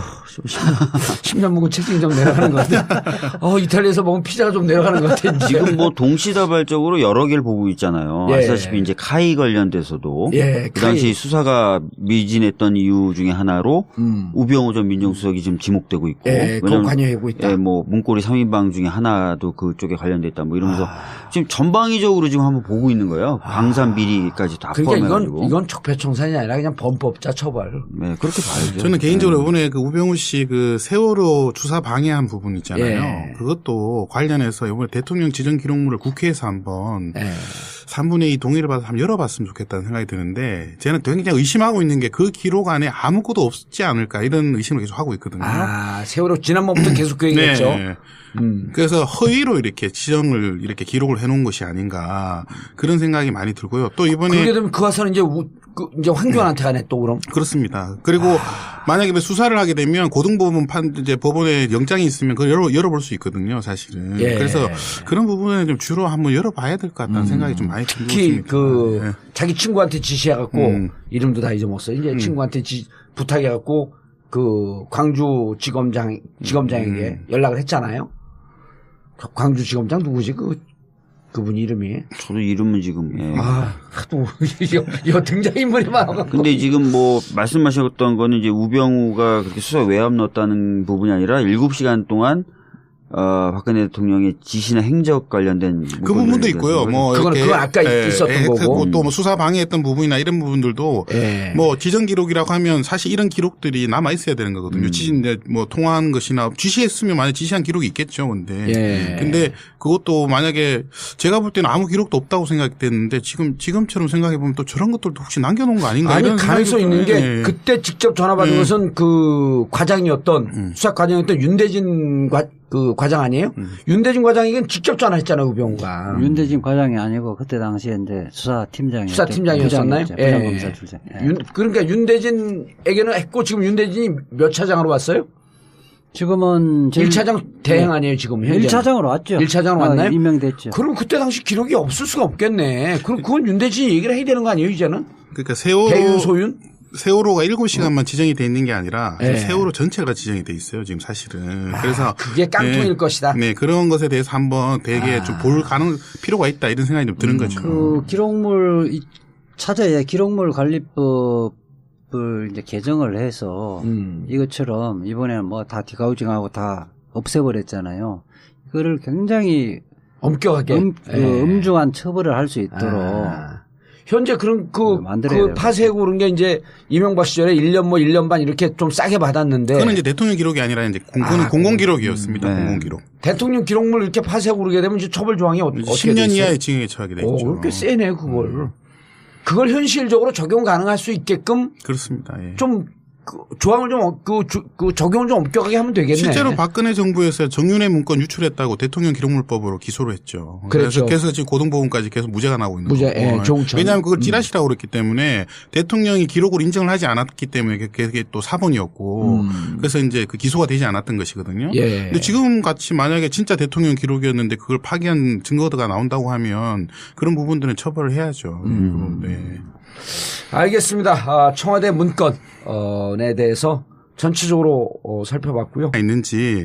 10년 묵은 체중이 좀 내려가는 것 같아. 이탈리아에서 먹은 피자가 좀 내려가는 것 같아. 이제. 지금 뭐 동시다발적으로 여러 개를 보고 있잖아요. 아시다시피 이제 카이 관련돼서도 그 당시 수사가 미진했던 이유 중에 하나로 우병우 전 민정수석이 지금 지목되고 있고. 그거 관여하고 있다. 뭐 문고리 3인방 중에 하나도 그쪽에 관련돼 있다. 뭐 이러면서 지금 전방위적으로 지금 한번 보고 있는 거예요. 방산 비리까지 다 포함해가지고. 그러니까 이건 적폐청산이 아니라 그냥 범법자 처벌. 네, 그렇게 봐야죠. 저는 개인적으로 이번에 그 우병우 씨 그 세월호 주사 방해한 부분 있잖아요. 그것도 관련해서 이번에 대통령 지정 기록물을 국회에서 한번 3분의 2 동의를 받아서 한번 열어봤으면 좋겠다는 생각이 드는데 저는 굉장히 의심하고 있는 게 그 기록 안에 아무것도 없지 않을까 이런 의심을 계속 하고 있거든요. 세월호 지난번부터 계속 그 얘기했죠. 그래서 허위로 이렇게 지정을 이렇게 기록을 해놓은 것이 아닌가 그런 생각이 많이 들고요. 또 이번에 그렇게 되면 그 와서는 이제 황교안한테 가네 또 그럼. 그렇습니다. 그리고 만약에 수사를 하게 되면 고등법원 이제 법원에 영장이 있으면 그걸 열어볼 수 있거든요, 사실은. 그래서 그런 부분에 좀 주로 한번 열어봐야 될 것 같다는 생각이 좀 많이 듭니다. 특히 자기 친구한테 지시해갖고 이름도 다 잊어먹었어요. 이제 친구한테 부탁해갖고 그 광주 지검장에게 연락을 했잖아요. 광주지검장 누구지 그분 이름이? 저도 이름은 지금. 하도 이 등장인물이 많아가지고. 근데 지금 뭐 말씀하셨던 거는 이제 우병우가 그렇게 수사 외압 넣었다는 부분이 아니라 7시간 동안 박근혜 대통령의 지시나 행적 관련된 그 부분도 있고요. 뭐 그건 아까 있었던 거고 또 뭐 수사 방해했던 부분이나 이런 부분들도 뭐 지정 기록이라고 하면 사실 이런 기록들이 남아 있어야 되는 거거든요. 뭐 통화한 것이나 지시했으면 만약 지시한 기록이 있겠죠. 근데 그것도 만약에 제가 볼 때는 아무 기록도 없다고 생각됐는데 지금처럼 생각해 보면 또 저런 것들도 혹시 남겨놓은 거 아닌가? 아니 가능성 있는 게 그때 직접 전화 받은 것은 그 과장이었던 수사 과장이었던 윤대진 그 과장 아니에요? 윤대진 과장에겐 직접 전화했잖아요, 우병우가. 윤대진 과장이 아니고 그때 당시에 이제 수사팀장이었었나요? 부장검사 출신. 그러니까 윤대진에게는 했고 지금 윤대진이 몇 차장으로 왔어요? 지금은 1차장 대행 아니에요, 지금 현재. 1차장으로 왔죠. 1차장으로 왔나요? 임명됐죠. 그럼 그때 당시 기록이 없을 수가 없겠네. 그럼 그건 윤대진이 얘기를 해야 되는 거 아니에요, 이제는? 그러니까 배윤 소윤? 세월호가 7시간만 지정이 돼 있는 게 아니라 세월호 전체가 지정이 돼 있어요, 지금 사실은. 그래서 그게 깡통일 것이다. 네, 그런 것에 대해서 한번 되게 좀 볼 필요가 있다 이런 생각이 좀 드는 거죠. 그 기록물 찾아야 기록물 관리법을 이제 개정을 해서 이것처럼 이번에는 뭐 다 디가우징하고 다 없애버렸잖아요. 이거를 굉장히 엄격하게 엄중한 처벌을 할 수 있도록. 현재 그런 그 파쇄고 그런 게 이제 이명박 시절에 1년 반 이렇게 좀 싸게 받았는데. 그거는 이제 대통령 기록이 아니라 이제 공공 기록이었습니다. 공공 기록. 대통령 기록물 이렇게 파쇄고 그러게 되면 이제 처벌 조항이 어떻게 되죠? 10년 이하의 징역에 처하게 되죠. 그렇게 세네 그걸. 그걸 현실적으로 적용 가능할 수 있게끔. 그렇습니다. 좀 조항을 좀 적용을 좀 엄격하게 하면 되겠네. 실제로 박근혜 정부에서 정윤회 문건 유출했다고 대통령 기록물법으로 기소를 했죠. 그렇죠. 그래서 지금 고등법원까지 계속 무죄가 나오고 있는 거고. 예, 왜냐하면 그걸 찌라시라고 그랬기 때문에 대통령이 기록을 인정을 하지 않았기 때문에 그게 또 사본이었고 그래서 이제 그 기소가 되지 않았던 것이거든요. 예. 근데 지금 같이 만약에 진짜 대통령 기록이었는데 그걸 파기한 증거가 나온다고 하면 그런 부분들은 처벌을 해야죠. 네. 알겠습니다. 청와대 문건에 대해서 전체적으로 살펴봤고요. 있는지.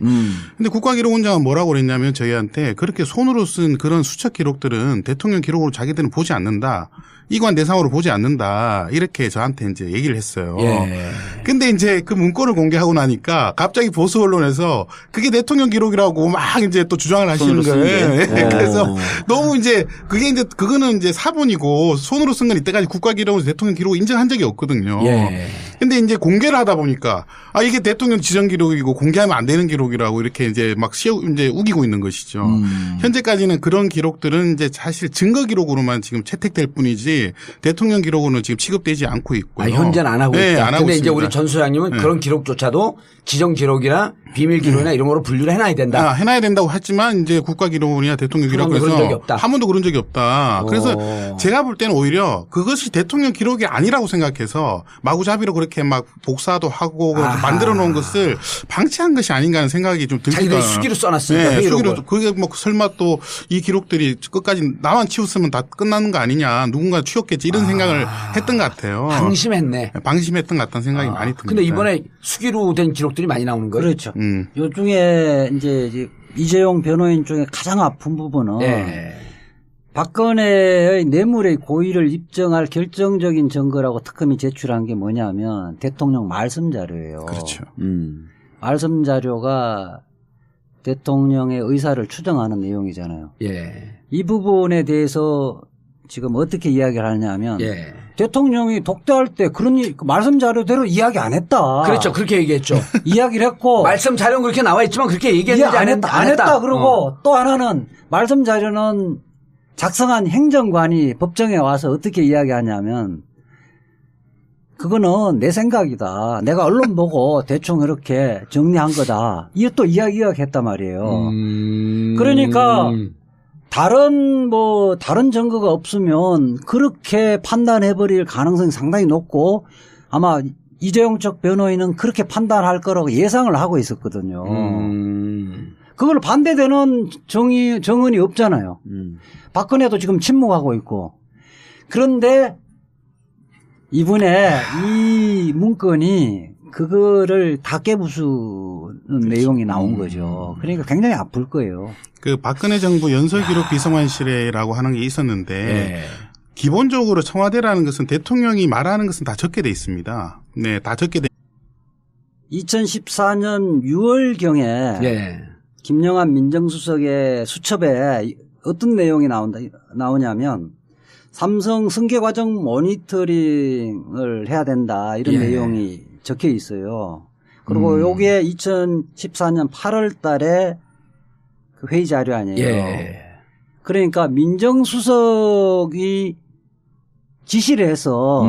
근데 국가기록원장은 뭐라고 그랬냐면 저희한테 그렇게 손으로 쓴 그런 수첩 기록들은 대통령 기록으로 자기들은 보지 않는다. 이관 대상으로 보지 않는다. 이렇게 저한테 이제 얘기를 했어요. 예. 근데 이제 그 문건을 공개하고 나니까 갑자기 보수 언론에서 그게 대통령 기록이라고 막 이제 또 주장을 하시는 거예요. 그래서 너무 이제 그거는 이제 사본이고 손으로 쓴 건 이때까지 국가기록으로 대통령 기록 인정한 적이 없거든요. 예. 근데 이제 공개를 하다 보니까 이게 대통령 지정 기록이고 공개하면 안 되는 기록이라고 이렇게 이제 막 이제 우기고 있는 것이죠. 현재까지는 그런 기록들은 이제 사실 증거 기록으로만 지금 채택될 뿐이지 대통령 기록으로는 지금 취급되지 않고 있고요. 현재는 안 하고 있다. 네, 안 하고 근데 있습니다. 이제 우리 전 소장님은 그런 기록조차도 지정 기록이나 비밀 기록이나 이런 거로 분류를 해놔야 된다. 해놔야 된다고 했지만 이제 국가기록원이나 대통령 기록에서 그런 적이 없다. 한 번도 그런 적이 없다. 그래서 제가 볼 때는 오히려 그것이 대통령 기록이 아니라고 생각해서 마구잡이로 그렇게 막 복사도 하고 만들어 놓은 것을 방치한 것이 아닌가 하는 생각이 좀 듭니다. 자기들이 수기로 써놨으니까. 네, 수기로. 그게 뭐 설마 또 이 기록들이 끝까지 나만 치웠으면 다 끝나는 거 아니냐. 누군가 치웠겠지 이런 생각을 했던 것 같아요. 방심했네. 방심했던 것 같다는 생각이 많이 듭니다. 근데 이번에 수기로 된 기록들이 많이 나오는 거예요. 그렇죠. 요 중에 이제 이재용 변호인 중에 가장 아픈 부분은 박근혜의 뇌물의 고의를 입증할 결정적인 증거라고 특검이 제출한 게 뭐냐면 대통령 말씀 자료예요. 그렇죠. 말씀 자료가 대통령의 의사를 추정하는 내용이잖아요. 예. 이 부분에 대해서 지금 어떻게 이야기를 하냐면 예. 대통령이 독대할 때 그런 말씀 자료대로 이야기 안 했다. 그렇죠. 그렇게 얘기했죠. 이야기를 했고 말씀 자료는 그렇게 나와 있지만 그렇게 얘기했는지 안 했다. 그러고 또 하나는 말씀 자료는 작성한 행정관이 법정에 와서 어떻게 이야기하냐면 그거는 내 생각이다. 내가 언론 보고 대충 이렇게 정리한 거다. 이게 또 이야기가 했단 말이에요. 그러니까 다른 증거가 없으면 그렇게 판단해버릴 가능성이 상당히 높고 아마 이재용 측 변호인은 그렇게 판단할 거라고 예상을 하고 있었거든요. 그걸 반대되는 정언이 없잖아요. 박근혜도 지금 침묵하고 있고. 그런데 이번에 이 문건이 그거를 다 깨부수는 내용이 나온 거죠. 그러니까 굉장히 아플 거예요. 그 박근혜 정부 연설기록 비서관실이라고 하는 게 있었는데 기본적으로 청와대라는 것은 대통령이 말하는 것은 다 적게 돼 있습니다. 네, 다 적게 돼. 2014년 6월경에 김영한 민정수석의 수첩에 어떤 내용이 나오냐면 삼성 승계 과정 모니터링을 해야 된다 이런 내용이 적혀 있어요. 그리고 요게 2014년 8월 달에 그 회의 자료 아니에요. 그러니까 민정수석이 지시를 해서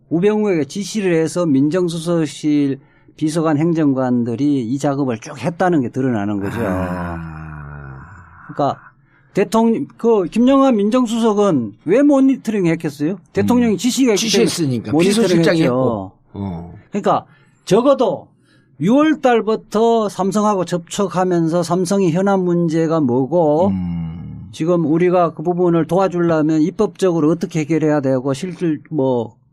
우병우에게 지시를 해서 민정수석실 비서관 행정관들이 이 작업을 쭉 했다는 게 드러나는 거죠. 그러니까 김영한 민정수석은 왜 모니터링 했겠어요? 대통령이 지시했으니까. 비서실장이 했고. 그러니까 적어도 6월 달부터 삼성하고 접촉하면서 삼성의 현안 문제가 뭐고 지금 우리가 그 부분을 도와주려면 입법적으로 어떻게 해결해야 되고 실질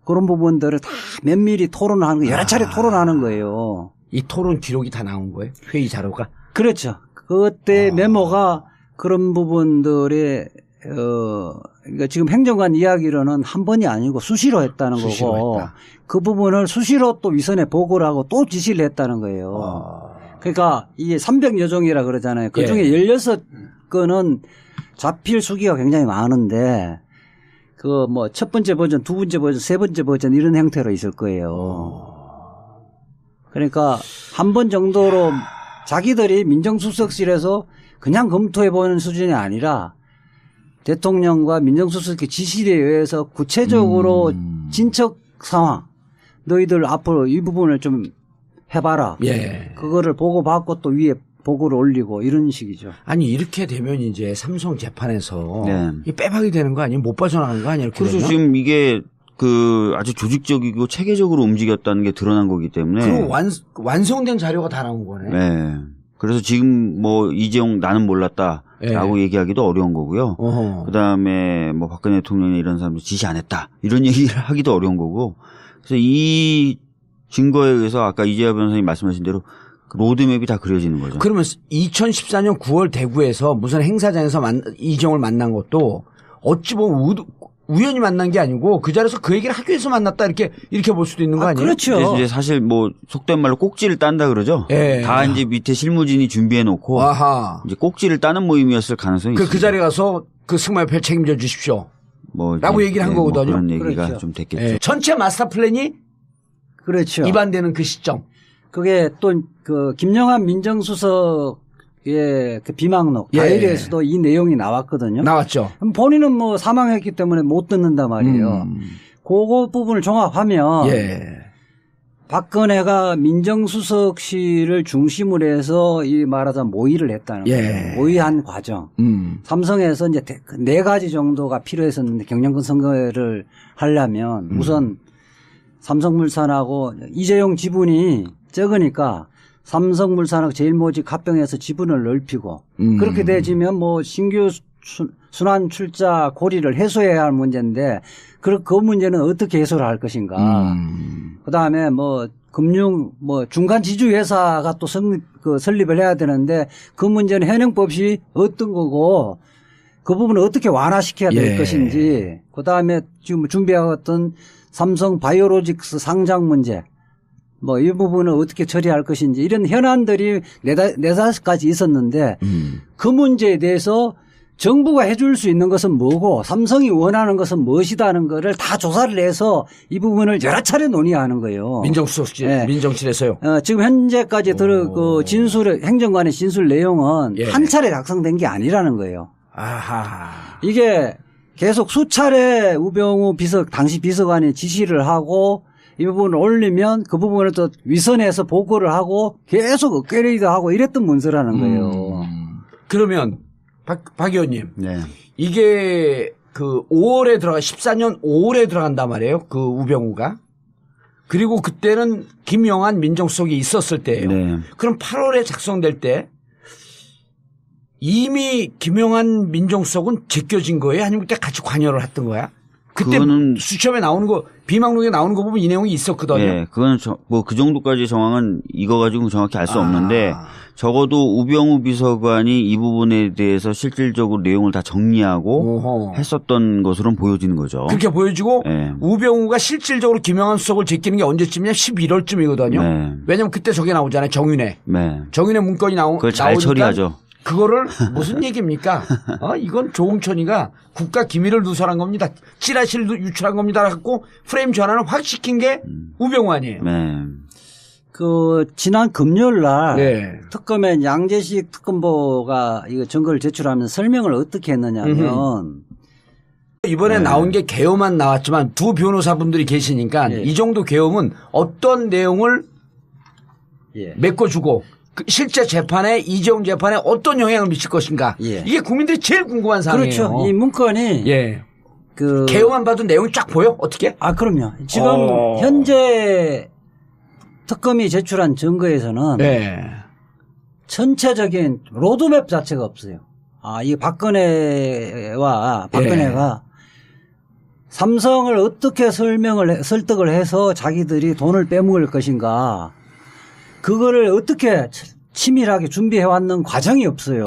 그런 부분들을 다 면밀히 토론하는 거예요. 여러 차례 토론하는 거예요. 이 토론 기록이 다 나온 거예요? 회의 자료가? 그렇죠. 그때 메모가 그런 부분들의 그러니까 지금 행정관 이야기로는 한 번이 아니고 수시로 했다는 거고 했다. 그 부분을 수시로 또 위선에 보고를 하고 또 지시를 했다는 거예요. 그러니까 이게 300여 종이라 그러잖아요. 그중에 16건은 자필 수기가 굉장히 많은데 첫 번째 버전, 두 번째 버전, 세 번째 버전 이런 형태로 있을 거예요. 그러니까 한 번 정도로 자기들이 민정수석실에서 그냥 검토해보는 수준이 아니라 대통령과 민정수석의 지시에 의해서 구체적으로 진척 상황, 너희들 앞으로 이 부분을 좀 해봐라. 예. 그거를 보고받고 또 위에 보고를 올리고 이런 식이죠. 아니 이렇게 되면 이제 삼성 재판에서 네. 이게 빼박이 되는 거 아니에요? 못 빠져나가는 거 아니에요? 이렇게 그래서 되면? 지금 이게 그 아주 조직적이고 체계적으로 움직였다는 게 드러난 거기 때문에. 그리고 완성된 자료가 다 나온 거네. 네. 그래서 지금 뭐 이재용 나는 몰랐다라고 얘기하기도 어려운 거고요. 그 다음에 뭐 박근혜 대통령이 이런 사람들 지시 안 했다 이런 얘기를 하기도 어려운 거고. 그래서 이 증거에 의해서 아까 이재화 변호사님 말씀하신 대로 로드맵이 다 그려지는 거죠. 그러면 2014년 9월 대구에서 무슨 행사장에서 이재용을 만난 것도 어찌 보면 우연히 만난 게 아니고 그 자리에서 그 얘기를 하기 위해서 만났다 이렇게 볼 수도 있는 거 아니에요? 그렇죠. 이제 사실 뭐 속된 말로 꼭지를 딴다 그러죠. 예. 다 이제 밑에 실무진이 준비해 놓고 이제 꼭지를 따는 모임이었을 가능성이 있습니다. 그 자리에 가서 그 승마협회 책임져 주십시오. 뭐 라고 얘기를 한 거거든요. 뭐 그런 얘기가 그렇죠. 좀 됐겠죠. 예. 전체 마스터 플랜이 그렇죠. 위반되는 그 시점. 그게 또 그 김영한 민정수석의 그 비망록 다이리에서도 이 내용이 나왔거든요. 나왔죠. 본인은 뭐 사망했기 때문에 못 듣는단 말이에요. 그거 부분을 종합하면 박근혜가 민정수석실을 중심으로 해서 이 말하자면 모의를 했다는 거예요. 모의한 과정. 삼성에서 이제 네 가지 정도가 필요했었는데 경영권 선거를 하려면 우선 삼성물산하고 이재용 지분이 적으니까 삼성물산하고 제일모직 합병해서 지분을 넓히고 그렇게 되지면 뭐 신규 순환 출자 고리를 해소해야 할 문제인데 그 문제는 어떻게 해소를 할 것인가. 그다음에 뭐 금융 뭐 중간 지주 회사가 또 설립을 해야 되는데 그 문제는 현행법이 어떤 거고 그 부분을 어떻게 완화시켜야 될 것인지 그다음에 지금 준비해왔던 삼성 바이오로직스 상장 문제 뭐 이 부분을 어떻게 처리할 것인지 이런 현안들이 네다섯 가지 있었는데 그 문제에 대해서 정부가 해줄 수 있는 것은 뭐고 삼성이 원하는 것은 무엇이다는 거를 다 조사를 해서 이 부분을 여러 차례 논의하는 거예요. 민정수석실, 네. 민정실에서요. 지금 현재까지 그 행정관의 진술 내용은 한 차례 작성된 게 아니라는 거예요. 아하. 이게 계속 수차례 우병우 당시 비서관이 지시를 하고 이 부분을 올리면 그 부분을 또 위선해서 보고를 하고 계속 업그레이드 하고 이랬던 문서라는 거예요. 그러면 박 의원님. 네. 이게 그 14년 5월에 들어간단 말이에요. 그 우병우가. 그리고 그때는 김영한 민정수석이 있었을 때예요. 네. 그럼 8월에 작성될 때 이미 김영한 민정수석은 제껴진 거예요? 아니면 그때 같이 관여를 했던 거야? 그때 수첩에 나오는 거 비망록에 나오는 거 보면 이 내용이 있었거든요. 네, 그건 뭐 그 정도까지 정황은 이거 가지고 정확히 알 수 없는데 적어도 우병우 비서관이 이 부분에 대해서 실질적으로 내용을 다 정리하고 했었던 것으로는 보여지는 거죠. 그렇게 보여지고 우병우가 실질적으로 김영한 수석을 제끼는 게 언제쯤이냐? 11월쯤이거든요. 네. 왜냐하면 그때 저게 나오잖아요. 정윤회. 네. 정윤회 문건이 그걸 잘 처리하죠. 그거를 무슨 얘기입니까? 이건 조홍천이가 국가 기밀을 누설한 겁니다. 찌라시를 유출한 겁니다. 갖고 프레임 전환을 확 시킨 게 우병우 아니에요. 네. 지난 금요일 날 특검의 양재식 특검보가 이거 증거를 제출하면서 설명을 어떻게 했느냐면 이번에 나온 게 개요만 나왔지만 두 변호사분들이 계시니까 이 정도 개요는 어떤 내용을 메꿔주고 실제 재판에 이재용 재판에 어떤 영향을 미칠 것인가 이게 국민들이 제일 궁금한 사항이에요. 그렇죠. 이 문건이 개요만 봐도 내용이 쫙 보여? 어떻게? 그럼요. 지금 현재 특검이 제출한 증거에서는 전체적인 로드맵 자체가 없어요. 이 박근혜가 삼성을 어떻게 설득을 해서 자기들이 돈을 빼먹을 것인가 그거를 어떻게 치밀하게 준비해왔는 과정이 없어요.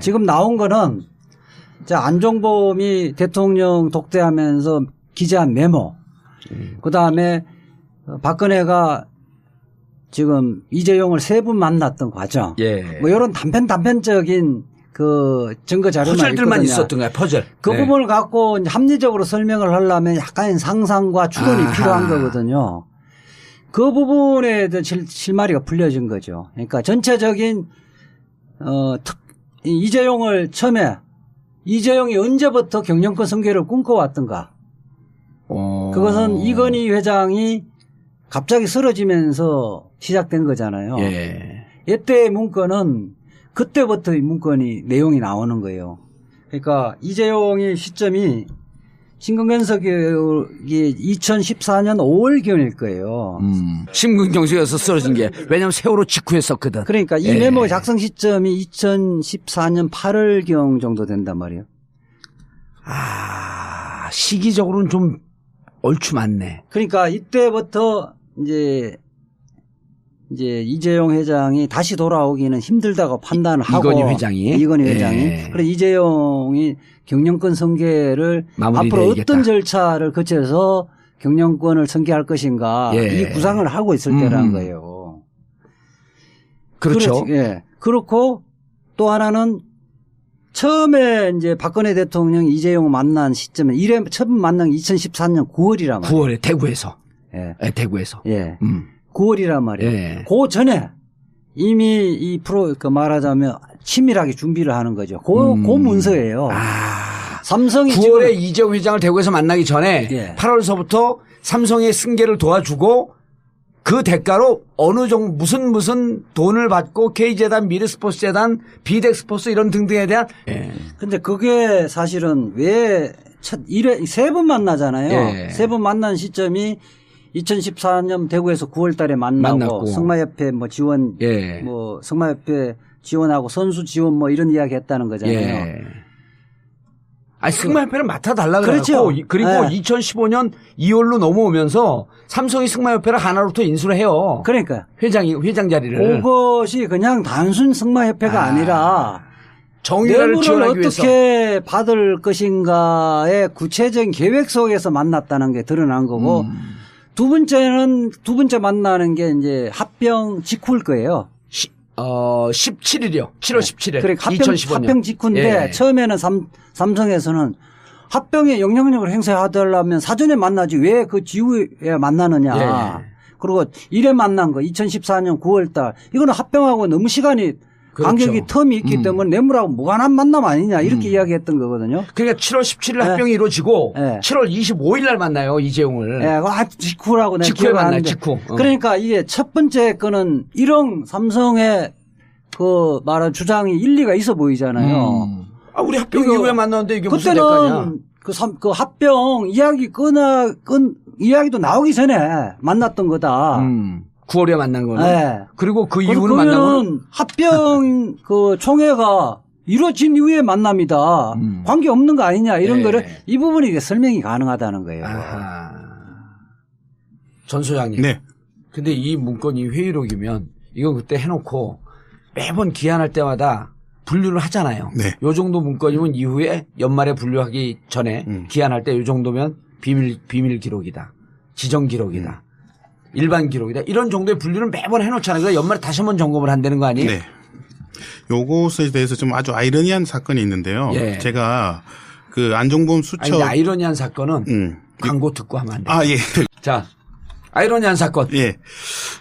지금 나온 거는 안종범이 대통령 독대하면서 기재한 메모 그다음에 박근혜가 지금 이재용을 3분 만났던 과정 뭐 이런 단편적인 그 증거 자료만 퍼즐들만 있거든요. 있었던 거야. 퍼즐. 그 부분을 갖고 이제 합리적으로 설명을 하려면 약간의 상상과 추론이 필요한 거거든요. 그 부분에 대한 실마리가 풀려진 거죠. 그러니까 전체적인 이재용을 처음에 이재용이 언제부터 경영권 승계를 꿈꿔왔던가. 그것은 이건희 회장이 갑자기 쓰러지면서 시작된 거잖아요. 예. 이때 문건은 그때부터 이 문건이 내용이 나오는 거예요. 그러니까 이재용의 시점이 심근경색 교육이 2014년 5월경일 거예요. 심근경색에서 쓰러진 게 왜냐면 세월호 직후였었거든. 그러니까 이 예. 메모 작성 시점이 2014년 8월경 정도 된단 말이에요. 아, 시기적으로는 좀 얼추 맞네. 그러니까 이때부터 이제 이재용 회장이 다시 돌아오기는 힘들다고 판단을 하고 이건희 회장이 예. 그래서 이재용이 경영권 승계를 마무리 앞으로 되겠다. 어떤 절차를 거쳐서 경영권을 승계할 것인가 예. 이 구상을 하고 있을 때라는 거예요. 그렇죠. 예. 그렇고 또 하나는 처음에 이제 박근혜 대통령 이재용을 만난 시점은 처음 만난 게 2014년 9월이란 말이에요. 9월에 대구에서. 예. 예, 대구에서. 예. 9월이란 말이에요. 예. 그 전에 이미 이 말하자면 치밀하게 준비를 하는 거죠. 그 문서예요. 아. 삼성이 9월에 이재용 회장을 대구에서 만나기 전에 예. 8월서부터 삼성의 승계를 도와주고 그 대가로 어느 정도 무슨 돈을 받고 K재단, 미래스포츠재단, 비덱스포츠 이런 등등에 대한 예. 근데 그게 사실은 왜 세 번 만나잖아요. 예. 세 번 만난 시점이 2014년 대구에서 9월 달에 만나고 승마협회 뭐 지원 예. 뭐 승마협회 지원하고 선수 지원 뭐 이런 이야기 했다는 거잖아요. 예. 아니, 승마협회를 맡아달라 그렇죠. 그래갖고 그리고 예. 2015년 2월로 넘어오면서 삼성이 승마협회를 하나로부터 인수를 해요. 그러니까 회장 자리를. 그것이 그냥 단순 승마협회가 아니라 정의를 뇌물을 지원하기 위해서. 어떻게 받을 것인가의 구체적인 계획 속에서 만났다는 게 드러난 거고 두 번째 만나는 게 이제 합병 직후일 거예요. 17일이요. 7월 17일. 그러니까 2015년. 합병 직후인데 예. 처음에는 삼성에서는 합병에 영향력을 행사하려면 사전에 만나지 왜 그 지후에 만나느냐. 예. 그리고 이래 만난 거 2014년 9월 달 이거는 합병하고 너무 시간이 그렇죠. 간격이 텀이 있기 때문에 뇌물하고 무관한 만남 아니냐 이렇게 이야기했던 거거든요. 그러니까 7월 17일 합병이 이루어지고 예. 7월 25일 날 만나요. 이재용을. 예, 직후라고 내가 직후에 만나요. 기억하는데. 직후. 그러니까 이게 첫 번째 거는 일형 삼성의 그 말한 주장이 일리가 있어 보이잖아요. 아, 우리 합병 이거 이후에 만났는데 이게 무슨 대가냐. 그때는 그 합병 이야기 이야기도 나오기 전에 만났던 거다. 9월에 만난 거는. 예. 그리고 그 이후로 만난 거는 합병 그 총회가 이루어진 이후에 만납니다. 관계 없는 거 아니냐 이런 예. 거를 이 부분이 이제 설명이 가능하다는 거예요. 아하. 전 소장님. 네. 근데 이 문건이 회의록이면 이건 그때 해놓고 매번 기한할 때마다 분류를 하잖아요. 네. 요 정도 문건이면 이후에 연말에 분류하기 전에 기한할 때 요 정도면 비밀 기록이다. 지정 기록이다. 일반 기록이다. 이런 정도의 분류를 매번 해놓잖아요. 그래서 연말에 다시 한번 점검을 한다는 거 아니에요? 네. 요것에 대해서 좀 아주 아이러니한 사건이 있는데요. 예. 제가 그 안종범 수첩. 아니, 아이러니한 사건은 광고 듣고 하면 안 돼요. 아, 예. 자, 아이러니한 사건. 예.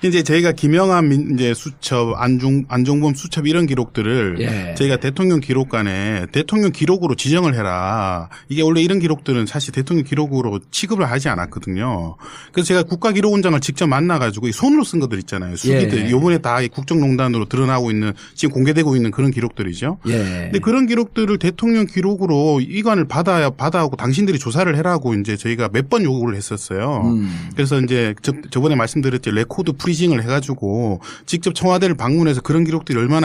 이제 저희가 김영한 이제 수첩, 안종범 수첩 이런 기록들을 예. 저희가 대통령 기록관에 대통령 기록으로 지정을 해라. 이게 원래 이런 기록들은 사실 대통령 기록으로 취급을 하지 않았거든요. 그래서 제가 국가기록원장을 직접 만나가지고 손으로 쓴 것들 있잖아요. 수기들. 예. 요번에 다 국정농단으로 드러나고 있는 지금 공개되고 있는 그런 기록들이죠. 예. 근데 그런 기록들을 대통령 기록으로 이관을 받아오고 당신들이 조사를 해라고 이제 저희가 몇 번 요구를 했었어요. 그래서 이제 저번에 말씀드렸죠. 레코드 프리징을 해가지고 직접 청와대를 방문해서 그런 기록들이 얼마나